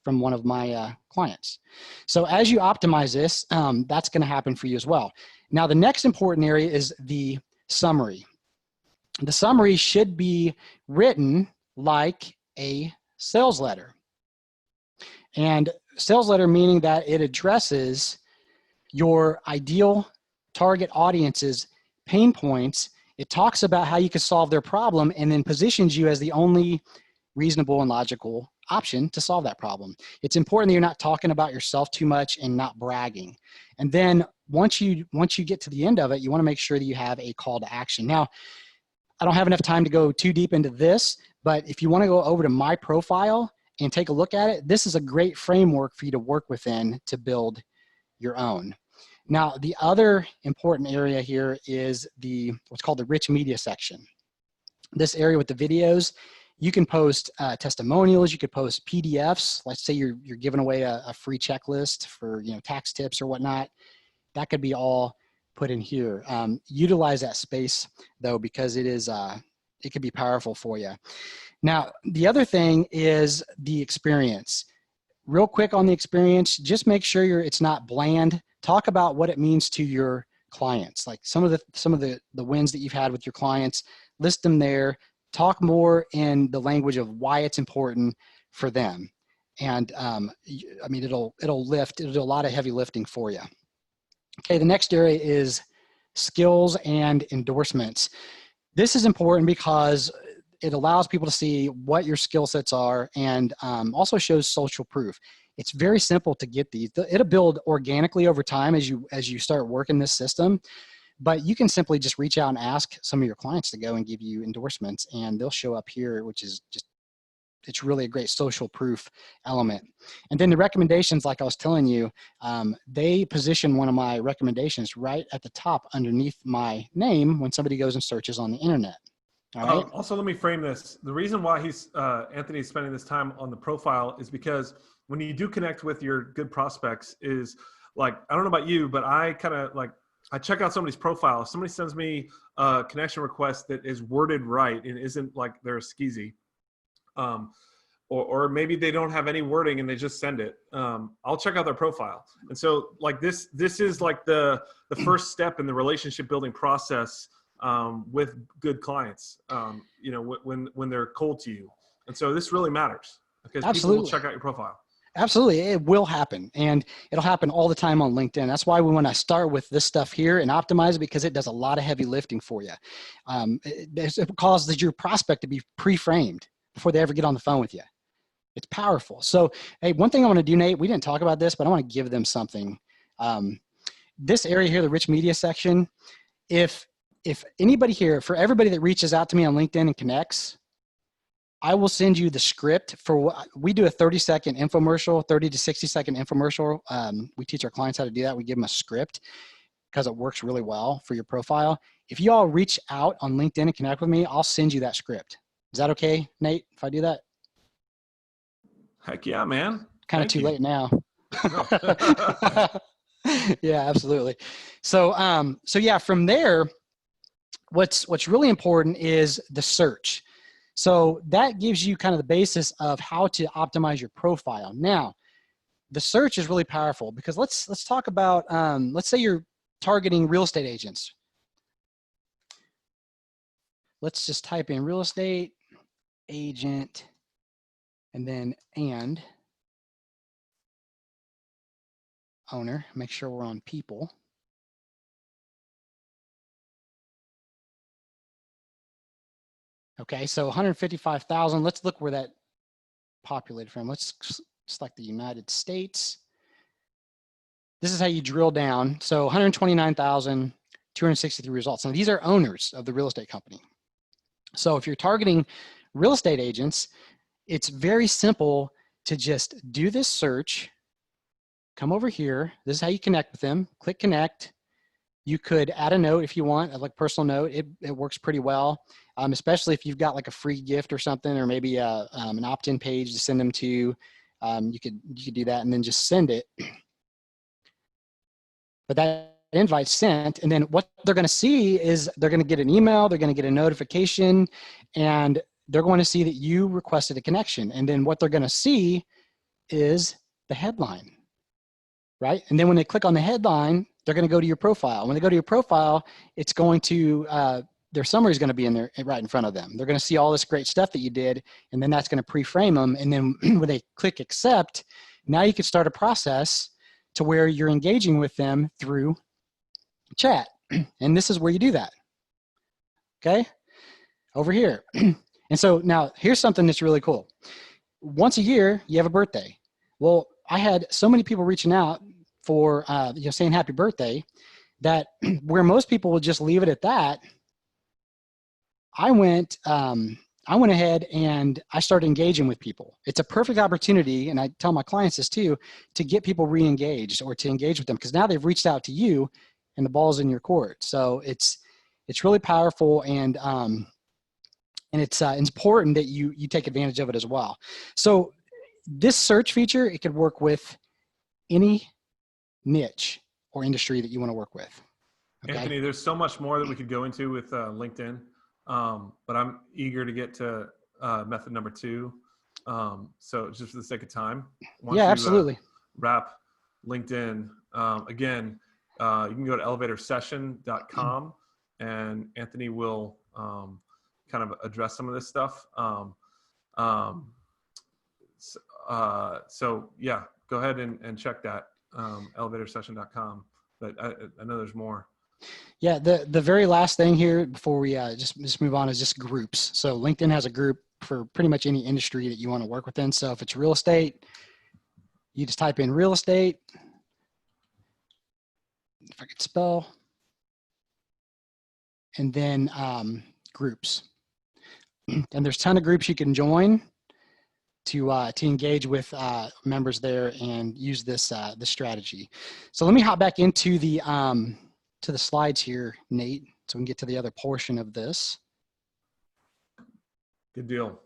from one of my clients. So as you optimize this, that's going to happen for you as well. Now, the next important area is the summary. The summary should be written like a sales letter. And sales letter meaning that it addresses your ideal target audience's pain points. It talks about how you can solve their problem and then positions you as the only reasonable and logical option to solve that problem. It's important that you're not talking about yourself too much and not bragging. And then once you get to the end of it, you want to make sure that you have a call to action. Now, I don't have enough time to go too deep into this, but if you want to go over to my profile and take a look at it, this is a great framework for you to work within to build your own. Now, the other important area here is what's called the rich media section. This area with the videos, you can post testimonials, you could post PDFs. Let's say you're giving away a free checklist for tax tips or whatnot. That could be all put in here. Utilize that space though, because it could be powerful for you. Now, the other thing is the experience. Real quick on the experience, just make sure it's not bland. Talk about what it means to your clients, like some of the wins that you've had with your clients. List them there. Talk more in the language of why it's important for them, and I mean it'll do a lot of heavy lifting for you. Okay, the next area is skills and endorsements. This is important because it allows people to see what your skill sets are, and also shows social proof. It's very simple to get these. It'll build organically over time as you start working this system, but you can simply just reach out and ask some of your clients to go and give you endorsements, and they'll show up here, which is it's really a great social proof element. And then the recommendations, like I was telling you, they position one of my recommendations right at the top underneath my name when somebody goes and searches on the internet. All right. Also, let me frame this. The reason why Anthony's spending this time on the profile is because when you do connect with your good prospects, is like, I don't know about you, but I kind of like, I check out somebody's profile. If somebody sends me a connection request that is worded right and isn't like they're skeezy, or maybe they don't have any wording and they just send it, I'll check out their profile. And so like this is like the first step in the relationship building process with good clients, when they're cold to you. And so this really matters because people will check out your profile. Absolutely. It will happen, and it'll happen all the time on LinkedIn. That's why we want to start with this stuff here and optimize it, because it does a lot of heavy lifting for you. It causes your prospect to be pre-framed before they ever get on the phone with you. It's powerful. So, hey, one thing I want to do, Nate, we didn't talk about this, but I want to give them something. This area here, the rich media section, if anybody here, for everybody that reaches out to me on LinkedIn and connects, I will send you the script for what we do, a 30-second infomercial, 30 to 60-second infomercial. We teach our clients how to do that. We give them a script because it works really well for your profile. If you all reach out on LinkedIn and connect with me, I'll send you that script. Is that okay, Nate, if I do that? Heck yeah, man. Kind of too late now. Yeah, absolutely. So yeah, from there, what's really important is the search. So that gives you kind of the basis of how to optimize your profile. Now, the search is really powerful because let's talk about, let's say you're targeting real estate agents. Let's just type in real estate agent and then owner, make sure we're on people. Okay, so 155,000. Let's look where that populated from. Let's select the United States. This is how you drill down. So 129,263 results. Now these are owners of the real estate company. So if you're targeting real estate agents, it's very simple to just do this search, come over here. This is how you connect with them. Click connect. You could add a note if you want, like personal note. It works pretty well, especially if you've got like a free gift or something, or maybe an opt-in page to send them to. You could do that and then just send it. But that invite's sent, and then what they're going to see is they're going to get an email, they're going to get a notification, and they're going to see that you requested a connection. And then what they're going to see is the headline, right? And then when they click on the headline, they're going to go to your profile. When they go to your profile, it's going to, their summary is going to be in there right in front of them. They're going to see all this great stuff that you did, and then that's going to pre-frame them. And then when they click accept, now you can start a process to where you're engaging with them through chat. And this is where you do that. Okay, over here. And so now here's something that's really cool. Once a year, you have a birthday. Well, I had so many people reaching out for saying happy birthday that where most people would just leave it at that, I went ahead and I started engaging with people. It's a perfect opportunity, and I tell my clients this too, to get people re-engaged or to engage with them, because now they've reached out to you and the ball's in your court. So it's really powerful, and it's important that you take advantage of it as well. So this search feature, it could work with any niche or industry that you want to work with. Okay? Anthony, there's so much more that we could go into with LinkedIn, but I'm eager to get to method number 2. So just for the sake of time, yeah, absolutely. Wrap LinkedIn. Again, you can go to elevatorsession.com, and Anthony will kind of address some of this stuff. So yeah, go ahead and check that, elevatorsession.com. But I know there's more. Yeah, the very last thing here before we just move on is just groups. So LinkedIn has a group for pretty much any industry that you want to work within. So if it's real estate, you just type in real estate. If I could spell. And then groups. And there's a ton of groups you can join to engage with members there and use this strategy. So let me hop back into the to the slides here, Nate, so we can get to the other portion of this. Good deal.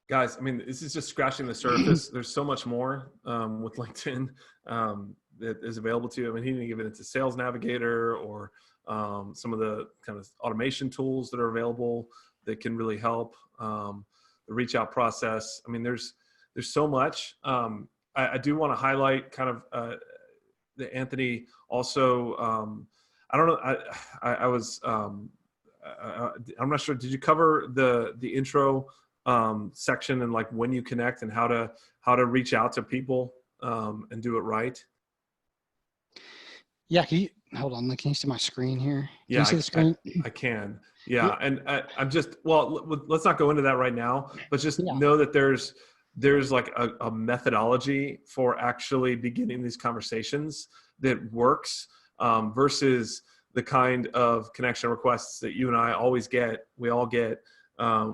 Guys, I mean, this is just scratching the surface. There's so much more with LinkedIn that is available to you. I mean, he didn't give it into Sales Navigator or some of the kind of automation tools that are available that can really help. The reach out process. I mean, there's so much. I do want to highlight kind of that Anthony also, I don't know, I was, I'm not sure, did you cover the intro section and like when you connect and how to reach out to people and do it right? Yeah, hold on, can you see my screen here? Yeah, you see the screen? I can. Yeah, and I'm just, well, let's not go into that right now, but just know that there's like a methodology for actually beginning these conversations that works versus the kind of connection requests that you and I always get, we all get,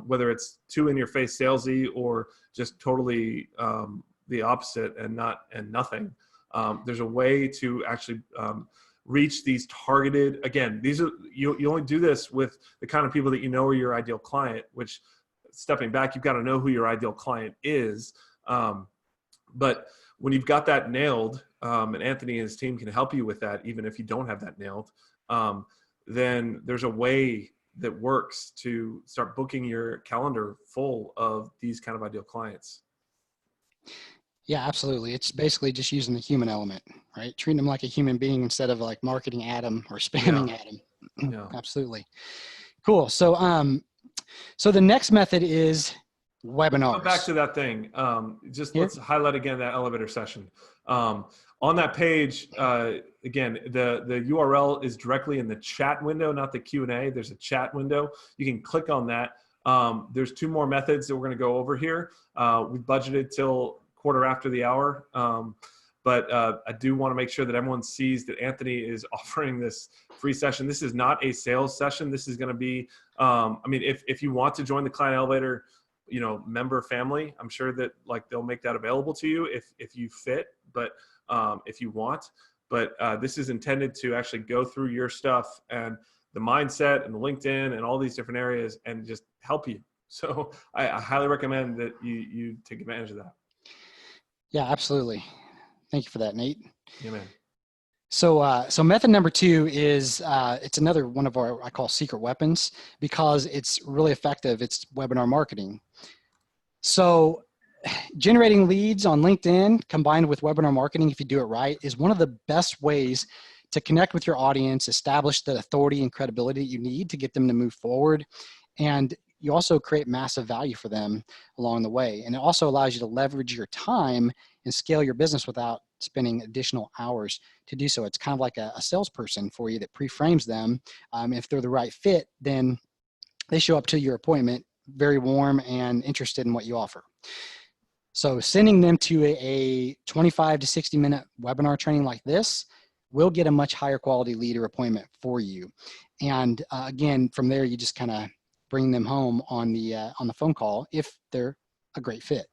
whether it's too in your face salesy or just totally the opposite and nothing. There's a way to actually reach these targeted, again, these are, you only do this with the kind of people that you know are your ideal client, which, stepping back, you've got to know who your ideal client is. But when you've got that nailed, and Anthony and his team can help you with that, even if you don't have that nailed, then there's a way that works to start booking your calendar full of these kind of ideal clients. Yeah, absolutely. It's basically just using the human element, right? Treating them like a human being instead of like marketing at them or spamming at them. Yeah. Absolutely. Cool. So, so the next method is Webinars. Go back to that thing. Just let's highlight again that elevator session. On that page, again, the URL is directly in the chat window, not the Q&A. There's a chat window. You can click on that. There's 2 more methods that we're going to go over here. We budgeted till quarter after the hour. But I do want to make sure that everyone sees that Anthony is offering this free session. This is not a sales session. This is going to be, I mean, if you want to join the Client Elevator, you know, member family, I'm sure that like they'll make that available to you if you fit, but if you want. But this is intended to actually go through your stuff and the mindset and the LinkedIn and all these different areas and just help you. So I highly recommend that you take advantage of that. Yeah, absolutely. Thank you for that, Nate. Yeah, man. So, so method number 2 is, it's another one of our, I call secret weapons, because it's really effective. It's webinar marketing. So generating leads on LinkedIn combined with webinar marketing, if you do it right, is one of the best ways to connect with your audience, establish the authority and credibility that you need to get them to move forward. And you also create massive value for them along the way. And it also allows you to leverage your time and scale your business without spending additional hours to do so. It's kind of like a salesperson for you that pre-frames them. If they're the right fit, then they show up to your appointment very warm and interested in what you offer. So sending them to a 25 to 60 minute webinar training like this will get a much higher quality lead or appointment for you. And again, from there, you just kind of bring them home on the phone call if they're a great fit.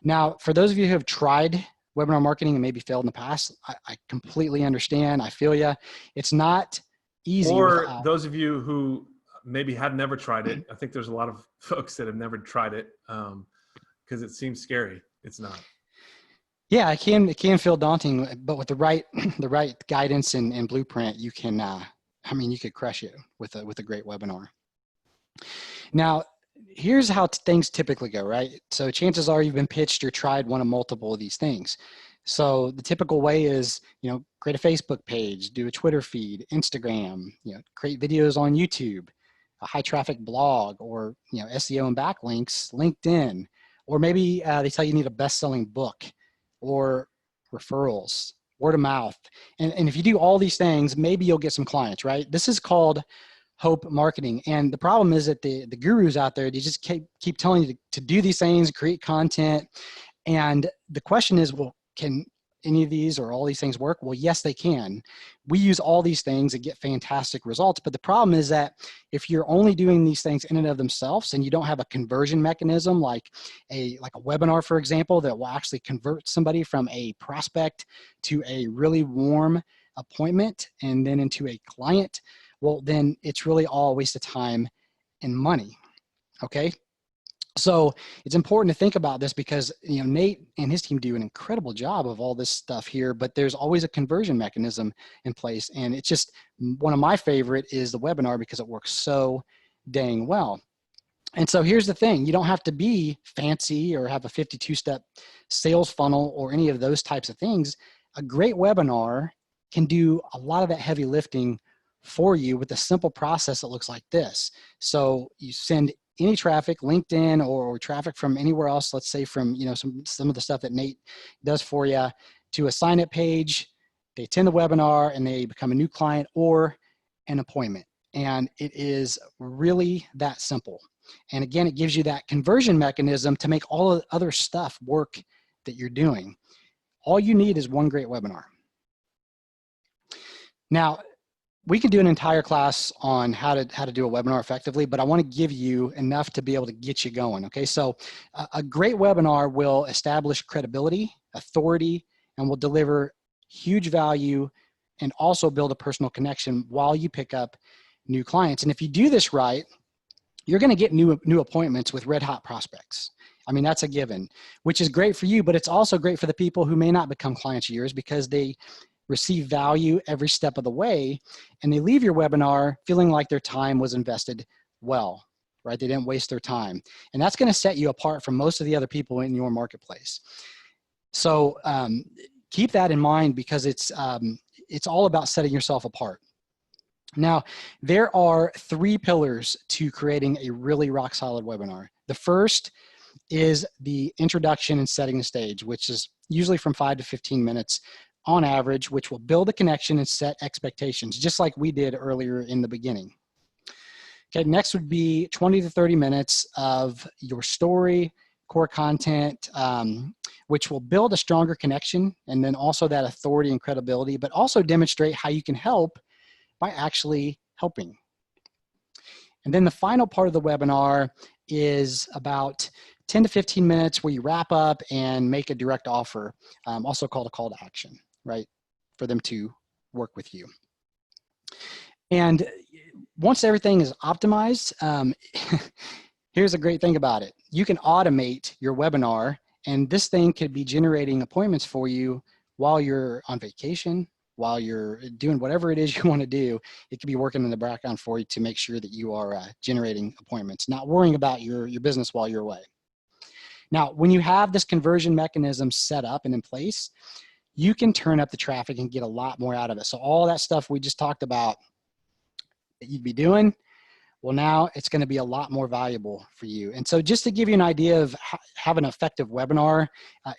Now, for those of you who have tried webinar marketing and maybe failed in the past, I completely understand. I feel you. It's not easy. Or those of you who maybe had never tried it. I think there's a lot of folks that have never tried it because it seems scary. It's not. Yeah, it can feel daunting, but with the right guidance and blueprint, you can. I mean, you could crush it with a great webinar. Now, here's how things typically go, right? So chances are you've been pitched or tried one of multiple of these things. So the typical way is, you know, create a Facebook page, do a Twitter feed, Instagram, you know, create videos on YouTube, a high traffic blog, or, you know, SEO and backlinks, LinkedIn, or maybe they tell you need a best-selling book or referrals, word of mouth. And if you do all these things, maybe you'll get some clients, right? This is called hope marketing. And the problem is that the gurus out there, they just keep telling you to do these things, create content. And the question is, well, can any of these or all these things work? Well, yes, they can. We use all these things and get fantastic results. But the problem is that if you're only doing these things in and of themselves and you don't have a conversion mechanism like a webinar, for example, that will actually convert somebody from a prospect to a really warm appointment and then into a client, well, then it's really all a waste of time and money, okay? So it's important to think about this because, you know, Nate and his team do an incredible job of all this stuff here, but there's always a conversion mechanism in place. And it's just one of my favorite is the webinar because it works so dang well. And so here's the thing, you don't have to be fancy or have a 52-step sales funnel or any of those types of things. A great webinar can do a lot of that heavy lifting for you with a simple process that looks like this. So you send any traffic, LinkedIn or traffic from anywhere else, let's say from, you know, some of the stuff that Nate does for you, to a sign up page, they attend the webinar and they become a new client or an appointment. And it is really that simple. And again, it gives you that conversion mechanism to make all of the other stuff work that you're doing. All you need is one great webinar. Now, we can do an entire class on how to do a webinar effectively, but I want to give you enough to be able to get you going. Okay, so a great webinar will establish credibility, authority, and will deliver huge value and also build a personal connection while you pick up new clients. And if you do this right, you're going to get new appointments with red hot prospects. I mean, that's a given, which is great for you, but it's also great for the people who may not become clients of yours because they receive value every step of the way, and they leave your webinar feeling like their time was invested well, right? They didn't waste their time. And that's going to set you apart from most of the other people in your marketplace. So keep that in mind because it's all about setting yourself apart. Now, there are 3 pillars to creating a really rock solid webinar. The first is the introduction and setting the stage, which is usually from 5 to 15 minutes on average, which will build a connection and set expectations, just like we did earlier in the beginning. Okay, next would be 20 to 30 minutes of your story, core content, which will build a stronger connection, and then also that authority and credibility, but also demonstrate how you can help by actually helping. And then the final part of the webinar is about 10 to 15 minutes where you wrap up and make a direct offer, also called a call to action, right, for them to work with you. And once everything is optimized, here's a great thing about it. You can automate your webinar, and this thing could be generating appointments for you while you're on vacation, while you're doing whatever it is you want to do. It could be working in the background for you to make sure that you are generating appointments, not worrying about your business while you're away. Now, when you have this conversion mechanism set up and in place, you can turn up the traffic and get a lot more out of it. So all that stuff we just talked about that you'd be doing, well, now it's going to be a lot more valuable for you. And so just to give you an idea of having an effective webinar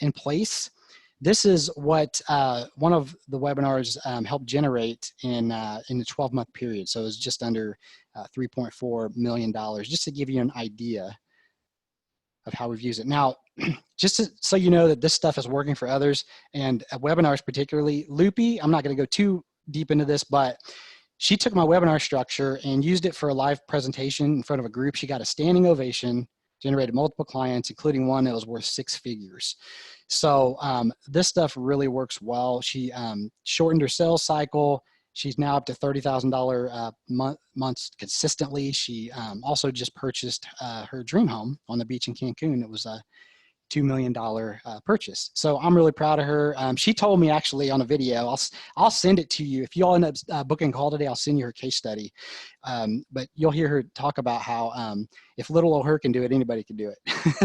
in place, this is what one of the webinars helped generate in the 12-month period. So it's just under $3.4 million, just to give you an idea of how we've used it. Now, so you know that this stuff is working for others, and webinars particularly, Loopy, I'm not going to go too deep into this, but she took my webinar structure and used it for a live presentation in front of a group. She got a standing ovation, generated multiple clients, including one that was worth 6 figures. So this stuff really works well. She shortened her sales cycle. She's now up to $30,000 months consistently. She also just purchased her dream home on the beach in Cancun. It was a $2 million purchase. So I'm really proud of her. She told me actually on a video, I'll send it to you. If you all end up booking a call today, I'll send you her case study. But you'll hear her talk about how if little old her can do it, anybody can do it.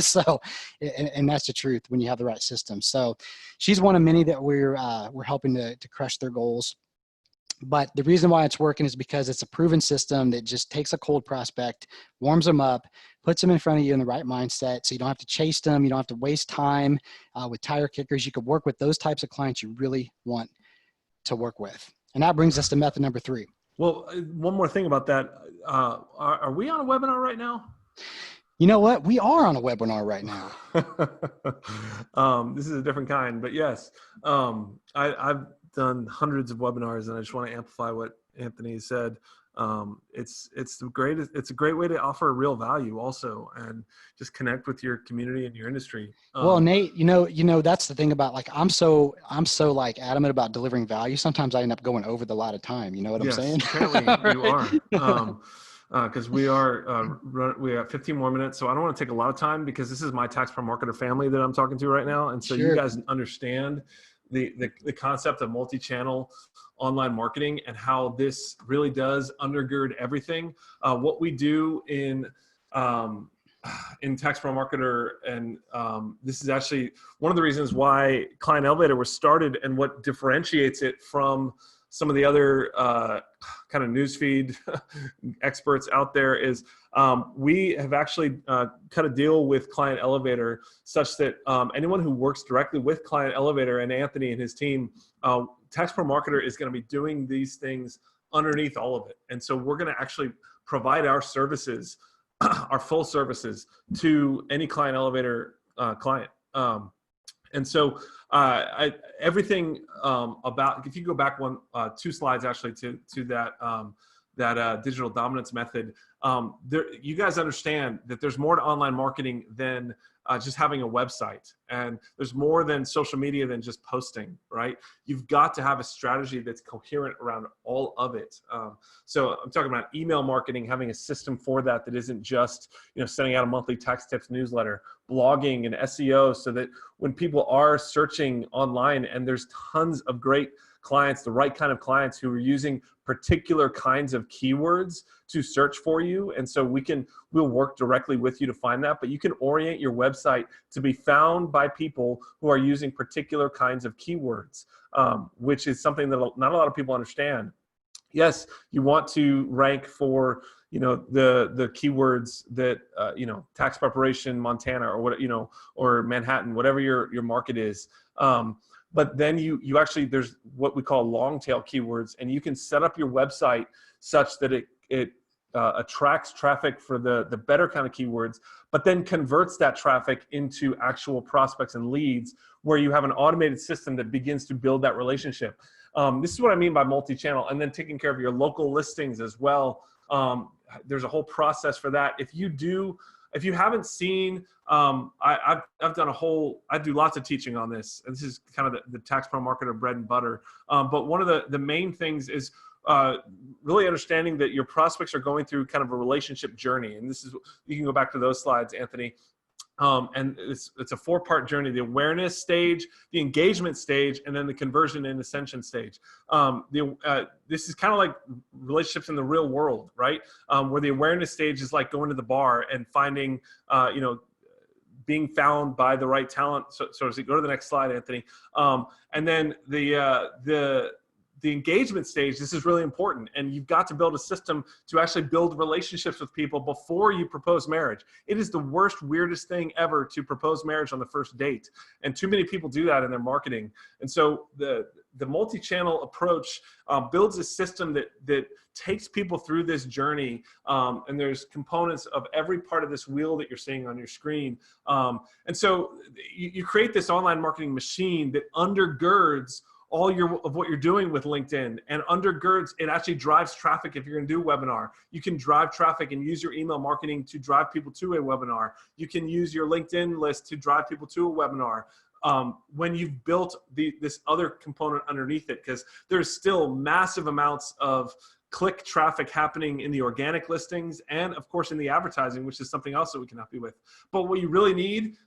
So, and that's the truth when you have the right system. So she's one of many that we're helping to crush their goals. But the reason why it's working is because it's a proven system that just takes a cold prospect, warms them up, puts them in front of you in the right mindset, so you don't have to chase them, you don't have to waste time with tire kickers. You could work with those types of clients you really want to work with. And that brings us to method number 3. Well, one more thing about that. Are we on a webinar right now? You know what? We are on a webinar right now. This is a different kind, but yes, I've done hundreds of webinars, and I just want to amplify what Anthony said. It's a great way to offer real value also, and just connect with your community and your industry. Well, Nate, you know, that's the thing about, like, I'm so like adamant about delivering value. Sometimes I end up going over the lot of time. You know what I'm saying? Apparently you are. Because we have 15 more minutes, so I don't want to take a lot of time, because this is my TaxProMarketer family that I'm talking to right now, and so you guys understand the concept of multi-channel online marketing and how this really does undergird everything. What we do in TaxProMarketer, and this is actually one of the reasons why Client Elevator was started, and what differentiates it from some of the other kind of newsfeed experts out there is we have actually cut a deal with Client Elevator such that anyone who works directly with Client Elevator and Anthony and his team, TaxProMarketer is going to be doing these things underneath all of it. And so we're going to actually provide our services, our full services, to any Client Elevator client. And so everything about, if you go back 2 slides actually to that digital dominance method, you guys understand that there's more to online marketing than just having a website, and there's more than social media than just posting, right? You've got to have a strategy that's coherent around all of it. So I'm talking about email marketing, having a system for that isn't just, sending out a monthly tax tips newsletter, blogging and SEO, so that when people are searching online, and there's tons of great clients, the right kind of clients who are using particular kinds of keywords to search for you. And so we'll work directly with you to find that, but you can orient your website to be found by people who are using particular kinds of keywords, which is something that not a lot of people understand. Yes, you want to rank for, the keywords that, tax preparation, Montana, or what, or Manhattan, whatever your market is. But then you actually, there's what we call long tail keywords, and you can set up your website such that it attracts traffic for the better kind of keywords, but then converts that traffic into actual prospects and leads, where you have an automated system that begins to build that relationship. This is what I mean by multi-channel, and then taking care of your local listings as well. There's a whole process for that. If you haven't seen, I've done I do lots of teaching on this, and this is kind of the TaxProMarketer bread and butter. But one of the main things is really understanding that your prospects are going through kind of a relationship journey. And this is, you can go back to those slides, Anthony. And it's a 4-part journey: the awareness stage, the engagement stage, and then the conversion and ascension stage. This is kind of like relationships in the real world, right? Where the awareness stage is like going to the bar and finding, being found by the right talent. So go to the next slide, Anthony. And then the engagement stage, this is really important, and you've got to build a system to actually build relationships with people before you propose marriage. It is the worst, weirdest thing ever to propose marriage on the first date, and too many people do that in their marketing. And so the multi-channel approach builds a system that takes people through this journey, and there's components of every part of this wheel that you're seeing on your screen. And so you create this online marketing machine that undergirds all of what you're doing with LinkedIn, and undergirds, it actually drives traffic. If you're going to do a webinar, you can drive traffic and use your email marketing to drive people to a webinar. You can use your LinkedIn list to drive people to a webinar. When you've built this other component underneath it, because there's still massive amounts of click traffic happening in the organic listings, and of course in the advertising, which is something else that we can help you with. But what you really need,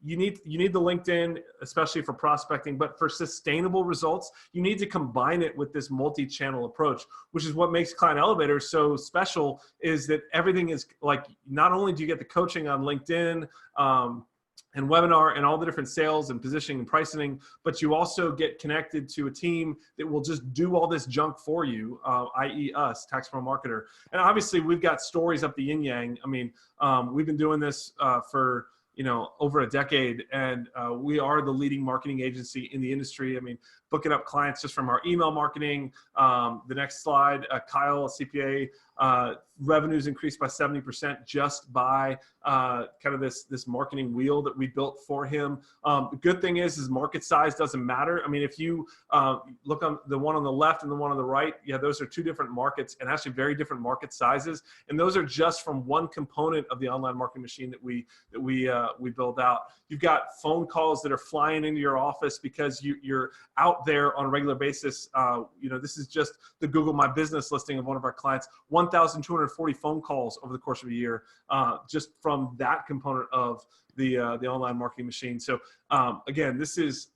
you need the LinkedIn, especially for prospecting, but for sustainable results, you need to combine it with this multi-channel approach, which is what makes Client Elevator so special, is that everything is like, not only do you get the coaching on LinkedIn, and webinar and all the different sales and positioning and pricing, but you also get connected to a team that will just do all this junk for you, i.e. us, TaxProMarketer. And obviously we've got stories up the yin yang. I mean, we've been doing this for over a decade, and we are the leading marketing agency in the industry. I mean, booking up clients just from our email marketing. The next slide, Kyle, a CPA, revenues increased by 70% just by kind of this marketing wheel that we built for him. The good thing is market size doesn't matter. I mean, if you look on the one on the left and the one on the right, yeah, those are two different markets, and actually very different market sizes. And those are just from one component of the online marketing machine that we build out. You've got phone calls that are flying into your office because you're out there on a regular basis. This is just the Google My Business listing of one of our clients, 1,240 phone calls over the course of a year, just from that component of the online marketing machine. So again, this is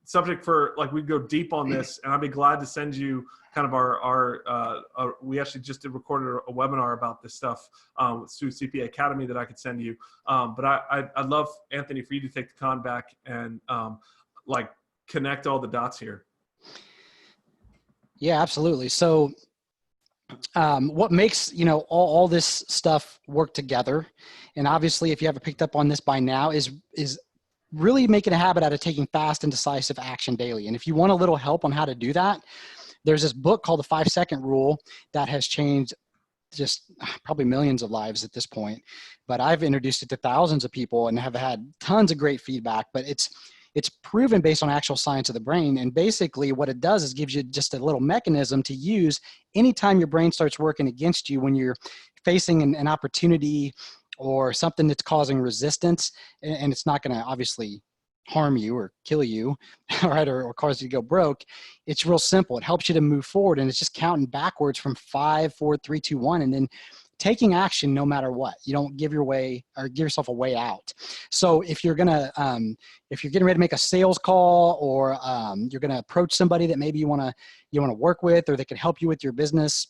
subject for, we go deep on this, and I'd be glad to send you kind of we actually just recorded a webinar about this stuff through CPA Academy that I could send you. But I'd love, Anthony, for you to take the con back and connect all the dots here. Yeah, absolutely. So what makes, all this stuff work together, and obviously if you haven't picked up on this by now, is really making a habit out of taking fast and decisive action daily. And if you want a little help on how to do that, there's this book called the 5-Second Rule that has changed just probably millions of lives at this point. But I've introduced it to thousands of people and have had tons of great feedback, but it's proven based on actual science of the brain. And basically what it does is gives you just a little mechanism to use anytime your brain starts working against you, when you're facing an opportunity or something that's causing resistance, and it's not going to obviously harm you or kill you, all right, or cause you to go broke. It's real simple. It helps you to move forward, and it's just counting backwards from 5, 4, 3, 2, 1, and then taking action no matter what. You don't give yourself a way out. So if you're gonna, if you're getting ready to make a sales call, or you're gonna approach somebody that maybe you wanna work with, or that can help you with your business,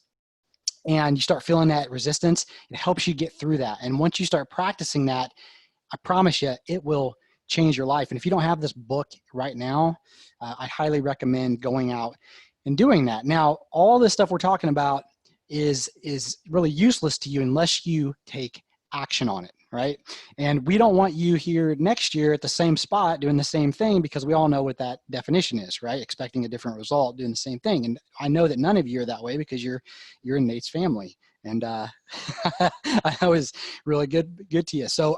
and you start feeling that resistance, it helps you get through that. And once you start practicing that, I promise you, it will change your life. And if you don't have this book right now, I highly recommend going out and doing that. Now, all this stuff we're talking about, is really useless to you unless you take action on it, right? And we don't want you here next year at the same spot doing the same thing, because we all know what that definition is, right? Expecting a different result, doing the same thing. And I know that none of you are that way, because you're in Nate's family. And I was really good to you. So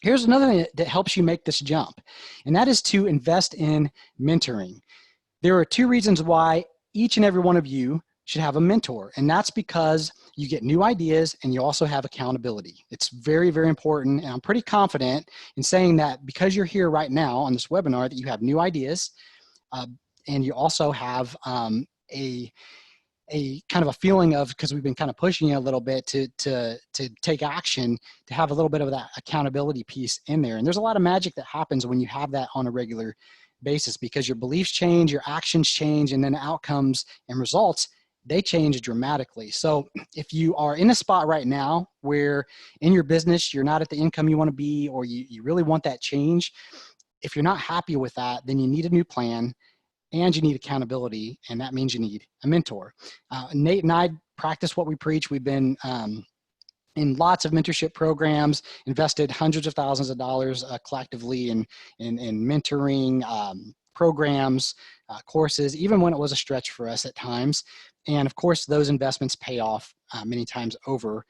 here's another thing that helps you make this jump, and that is to invest in mentoring. There are 2 reasons why each and every one of you should have a mentor, and that's because you get new ideas and you also have accountability. It's very, very important, and I'm pretty confident in saying that because you're here right now on this webinar that you have new ideas, and you also have a kind of a feeling of, because we've been kind of pushing you a little bit to take action, to have a little bit of that accountability piece in there. And there's a lot of magic that happens when you have that on a regular basis, because your beliefs change, your actions change, and then outcomes and results, they change dramatically. So if you are in a spot right now where in your business, you're not at the income you want to be, or you really want that change, if you're not happy with that, then you need a new plan, and you need accountability, and that means you need a mentor. Nate and I practice what we preach. We've been in lots of mentorship programs, invested hundreds of thousands of dollars collectively in mentoring programs, courses, even when it was a stretch for us at times. And of course, those investments pay off many times over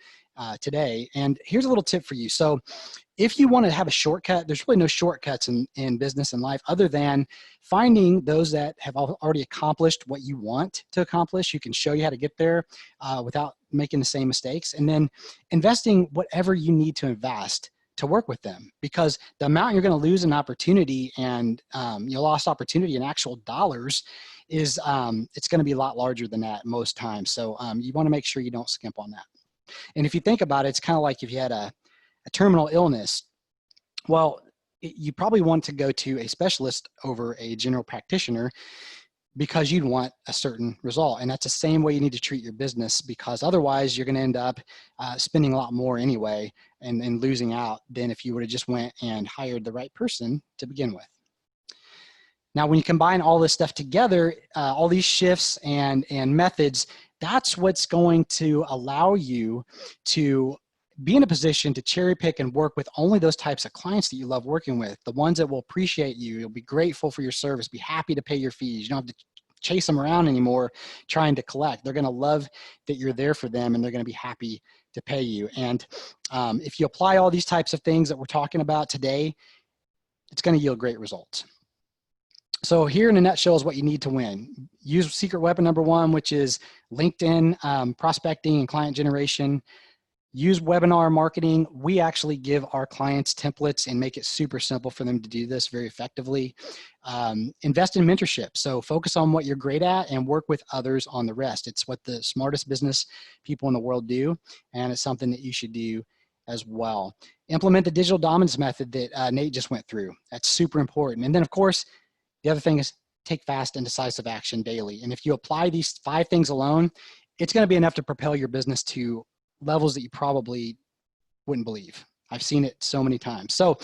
today. And here's a little tip for you. So if you want to have a shortcut, there's really no shortcuts in business and life other than finding those that have already accomplished what you want to accomplish. You can show you how to get there without making the same mistakes, and then investing whatever you need to invest to work with them, because the amount you're going to lose in opportunity and your lost opportunity in actual dollars is it's going to be a lot larger than that most times. So you want to make sure you don't skimp on that. And if you think about it, it's kind of like if you had a terminal illness. Well, you probably want to go to a specialist over a general practitioner because you'd want a certain result. And that's the same way you need to treat your business, because otherwise you're going to end up spending a lot more anyway and losing out than if you would have just went and hired the right person to begin with. Now, when you combine all this stuff together, all these shifts and methods, that's what's going to allow you to be in a position to cherry pick and work with only those types of clients that you love working with, the ones that will appreciate you. You'll be grateful for your service, be happy to pay your fees. You don't have to chase them around anymore trying to collect. They're going to love that you're there for them, and they're going to be happy to pay you. And if you apply all these types of things that we're talking about today, it's going to yield great results. So here in a nutshell is what you need to win. Use secret weapon number 1, which is LinkedIn prospecting and client generation. Use webinar marketing. We actually give our clients templates and make it super simple for them to do this very effectively. Invest in mentorship. So focus on what you're great at and work with others on the rest. It's what the smartest business people in the world do, and it's something that you should do as well. Implement the digital dominance method that Nate just went through. That's super important. And then, of course, the other thing is take fast and decisive action daily. And if you apply these 5 things alone, it's going to be enough to propel your business to levels that you probably wouldn't believe. I've seen it so many times. So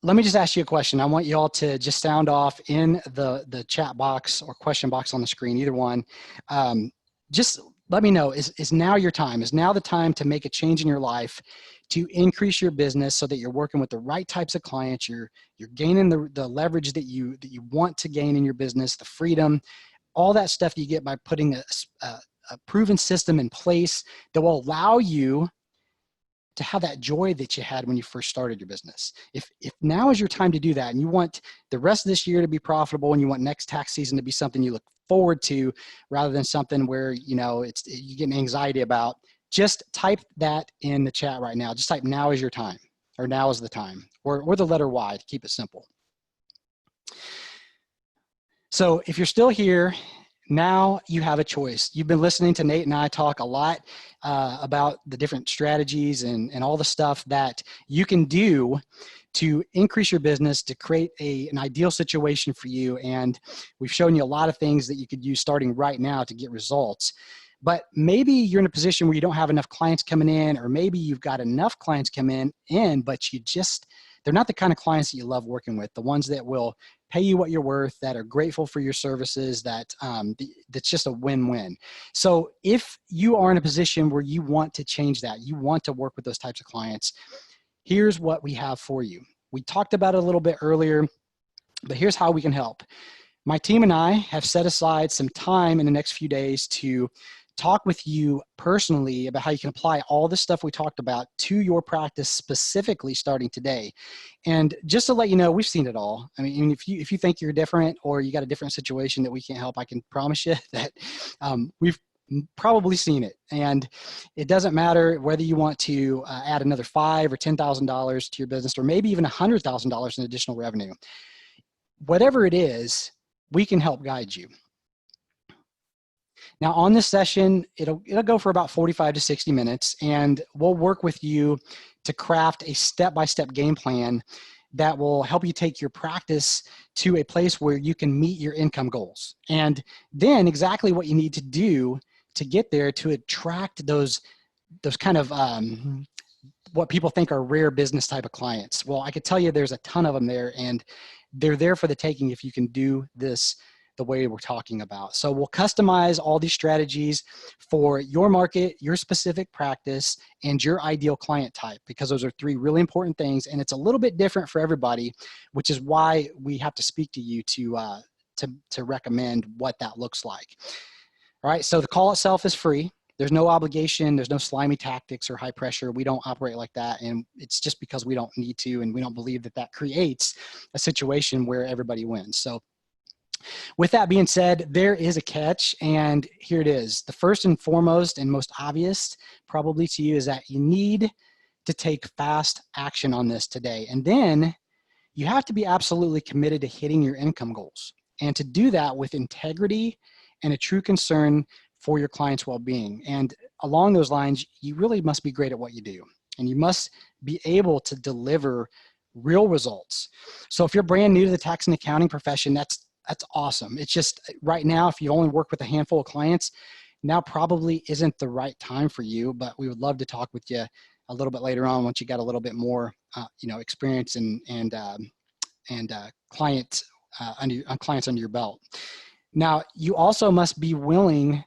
let me just ask you a question. I want you all to just sound off in the chat box or question box on the screen, either one. Just let me know, is now your time? Is now the time to make a change in your life to increase your business so that you're working with the right types of clients, you're gaining the leverage that you want to gain in your business, the freedom, all that stuff that you get by putting a proven system in place that will allow you to have that joy that you had when you first started your business. If now is your time to do that, and you want the rest of this year to be profitable, and you want next tax season to be something you look forward to rather than something where you get anxiety about, just type that in the chat right now. Just type "now is your time," or "now is the time," or the letter Y to keep it simple. So if you're still here, now you have a choice. You've been listening to Nate and I talk a lot about the different strategies and all the stuff that you can do to increase your business, to create an ideal situation for you. And we've shown you a lot of things that you could use starting right now to get results. But maybe you're in a position where you don't have enough clients coming in, or maybe you've got enough clients coming in, but they're not the kind of clients that you love working with, the ones that will pay you what you're worth, that are grateful for your services, that's just a win-win. So if you are in a position where you want to change that, you want to work with those types of clients, here's what we have for you. We talked about it a little bit earlier, but here's how we can help. My team and I have set aside some time in the next few days to talk with you personally about how you can apply all the stuff we talked about to your practice specifically starting today. And just to let you know, we've seen it all. I mean, if you think you're different or you got a different situation that we can't help, I can promise you that we've probably seen it. And it doesn't matter whether you want to add another $5,000 or $10,000 to your business, or maybe even $100,000 in additional revenue. Whatever it is, we can help guide you. Now on this session, it'll go for about 45 to 60 minutes, and we'll work with you to craft a step-by-step game plan that will help you take your practice to a place where you can meet your income goals. And then exactly what you need to do to get there to attract those kind of what people think are rare business type of clients. Well, I could tell you there's a ton of them there, and they're there for the taking if you can do this the way we're talking about. So we'll customize all these strategies for your market, your specific practice, and your ideal client type, because those are three really important things, and it's a little bit different for everybody, which is why we have to speak to you to recommend what that looks like. All right, so the call itself is free. There's no obligation, there's no slimy tactics or high pressure. We don't operate like that, and it's just because we don't need to, and we don't believe that that creates a situation where everybody wins. So with that being said, there is a catch, and here it is. The first and foremost and most obvious probably to you is that you need to take fast action on this today. And then you have to be absolutely committed to hitting your income goals, and to do that with integrity and a true concern for your client's well-being. And along those lines, you really must be great at what you do, and you must be able to deliver real results. So if you're brand new to the tax and accounting profession, that's awesome. It's just right now, if you only work with a handful of clients, now probably isn't the right time for you, but we would love to talk with you a little bit later on once you got a little bit more experience and clients under your belt. Now, you also must be willing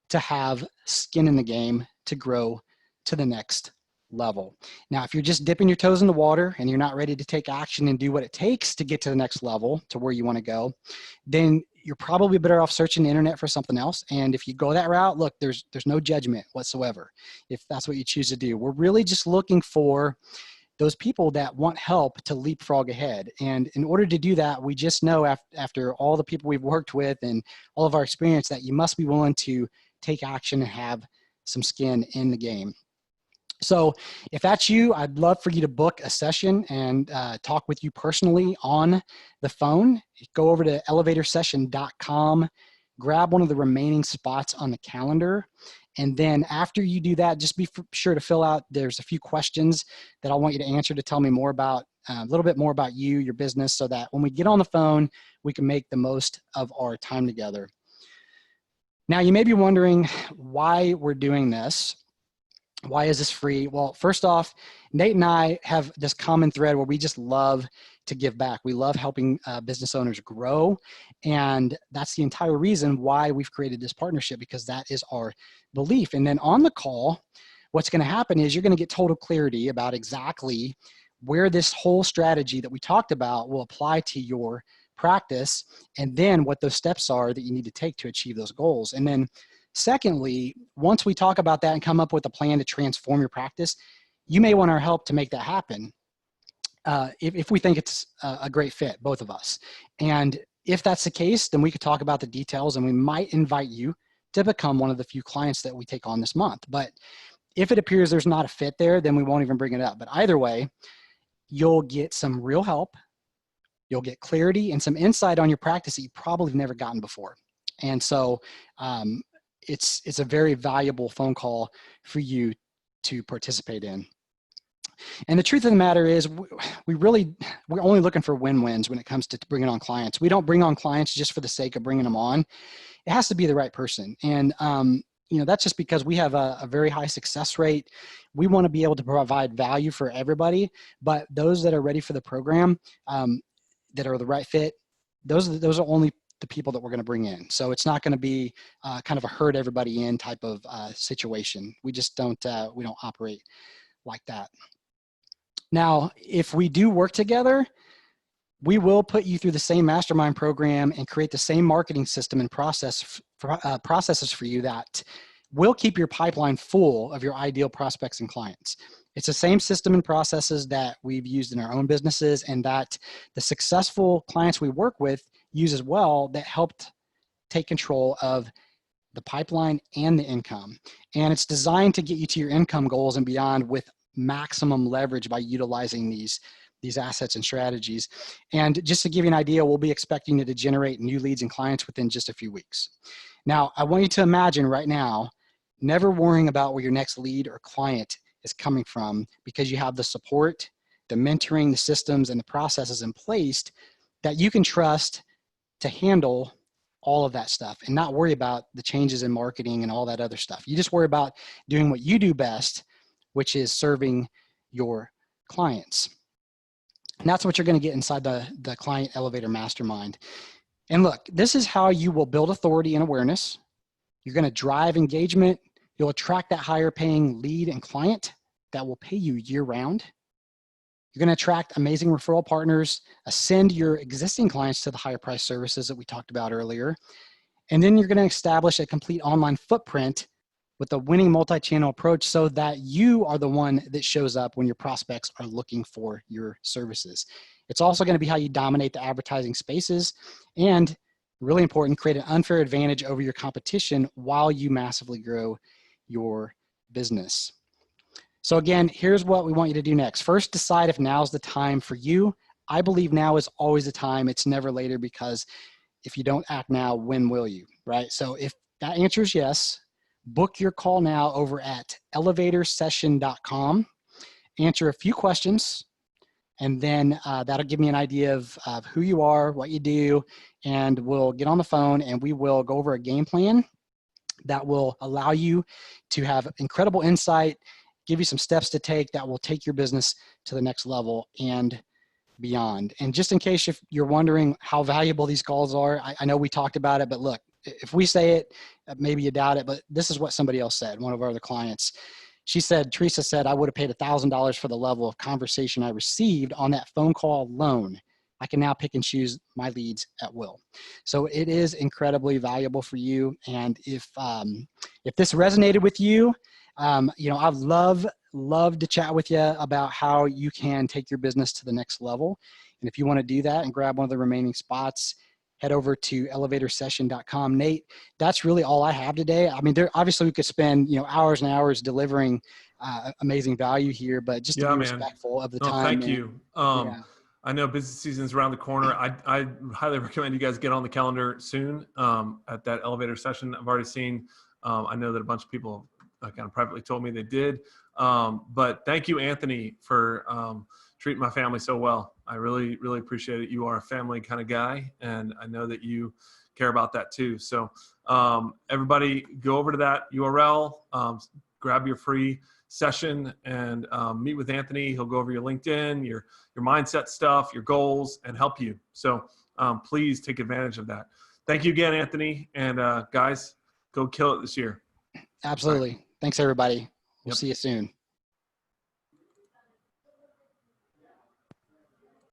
to have skin in the game to grow to the next level. Now, if you're just dipping your toes in the water and you're not ready to take action and do what it takes to get to the next level, to where you want to go, then you're probably better off searching the internet for something else. And if you go that route, look, there's no judgment whatsoever if that's what you choose to do. We're really just looking for those people that want help to leapfrog ahead. And in order to do that, we just know after all the people we've worked with and all of our experience that you must be willing to take action and have some skin in the game. So if that's you, I'd love for you to book a session and talk with you personally on the phone. Go over to elevatorsession.com, grab one of the remaining spots on the calendar. And then after you do that, just be sure to fill out, there's a few questions that I want you to answer to tell me more about, a little bit more about you, your business, so that when we get on the phone, we can make the most of our time together. Now, you may be wondering why we're doing this. Why is this free? Well, first off, Nate and I have this common thread where we just love to give back. We love helping business owners grow. And that's the entire reason why we've created this partnership, because that is our belief. And then on the call, what's going to happen is you're going to get total clarity about exactly where this whole strategy that we talked about will apply to your practice, and then what those steps are that you need to take to achieve those goals. And then secondly, once we talk about that and come up with a plan to transform your practice, you may want our help to make that happen if we think it's a great fit, both of us. And if that's the case, then we could talk about the details, and we might invite you to become one of the few clients that we take on this month. But if it appears there's not a fit there, then we won't even bring it up. But either way, you'll get some real help. You'll get clarity and some insight on your practice that you probably have never gotten before. And so it's a very valuable phone call for you to participate in. And the truth of the matter is we're only looking for win-wins when it comes to bringing on clients. We don't bring on clients just for the sake of bringing them on. It has to be the right person. And that's just because we have a very high success rate. We want to be able to provide value for everybody, but those that are ready for the program, that are the right fit, those are only the people that we're going to bring in. So it's not going to be kind of a herd everybody in type of situation. We just we don't operate like that. Now, if we do work together, we will put you through the same mastermind program and create the same marketing system and processes for you that will keep your pipeline full of your ideal prospects and clients. It's the same system and processes that we've used in our own businesses and that the successful clients we work with use as well, that helped take control of the pipeline and the income. And it's designed to get you to your income goals and beyond with maximum leverage by utilizing these assets and strategies. And just to give you an idea, we'll be expecting you to generate new leads and clients within just a few weeks. Now, I want you to imagine right now, never worrying about where your next lead or client is coming from, because you have the support, the mentoring, the systems, and the processes in place that you can trust to handle all of that stuff and not worry about the changes in marketing and all that other stuff. You just worry about doing what you do best, which is serving your clients. And that's what you're going to get inside the Client Elevator Mastermind. And look, this is how you will build authority and awareness. You're going to drive engagement. You'll attract that higher paying lead and client that will pay you year round. You're going to attract amazing referral partners, ascend your existing clients to the higher price services that we talked about earlier. And then you're going to establish a complete online footprint with a winning multi-channel approach so that you are the one that shows up when your prospects are looking for your services. It's also going to be how you dominate the advertising spaces and, really important, create an unfair advantage over your competition while you massively grow your business. So again, here's what we want you to do next. First, decide if now's the time for you. I believe now is always the time. It's never later, because if you don't act now, when will you, right? So if that answer is yes, book your call now over at elevatorsession.com. Answer a few questions, and then that'll give me an idea of who you are, what you do, and we'll get on the phone and we will go over a game plan that will allow you to have incredible insight, give you some steps to take that will take your business to the next level and beyond. And just in case if you're wondering how valuable these calls are, I know we talked about it, but look, if we say it, maybe you doubt it, but this is what somebody else said, one of our other clients. Teresa said, I would have paid $1,000 for the level of conversation I received on that phone call alone. I can now pick and choose my leads at will. So it is incredibly valuable for you. And if this resonated with you, I'd love to chat with you about how you can take your business to the next level. And if you want to do that and grab one of the remaining spots, head over to elevatorsession.com. Nate, that's really all I have today. I mean, obviously we could spend hours and hours delivering amazing value here, but just to be respectful of the time. Thank you. I know business season is around the corner. I highly recommend you guys get on the calendar soon at that elevator session. I've already seen, I know that a bunch of people kind of privately told me they did. But thank you, Anthony, for treating my family so well. I really, really appreciate it. You are a family kind of guy, and I know that you care about that too. So everybody go over to that URL, grab your free session and meet with Anthony. He'll go over your LinkedIn, your mindset stuff, your goals, and help you. So please take advantage of that. Thank you again, Anthony. And guys, go kill it this year. Absolutely. Thanks, everybody. We'll see you soon.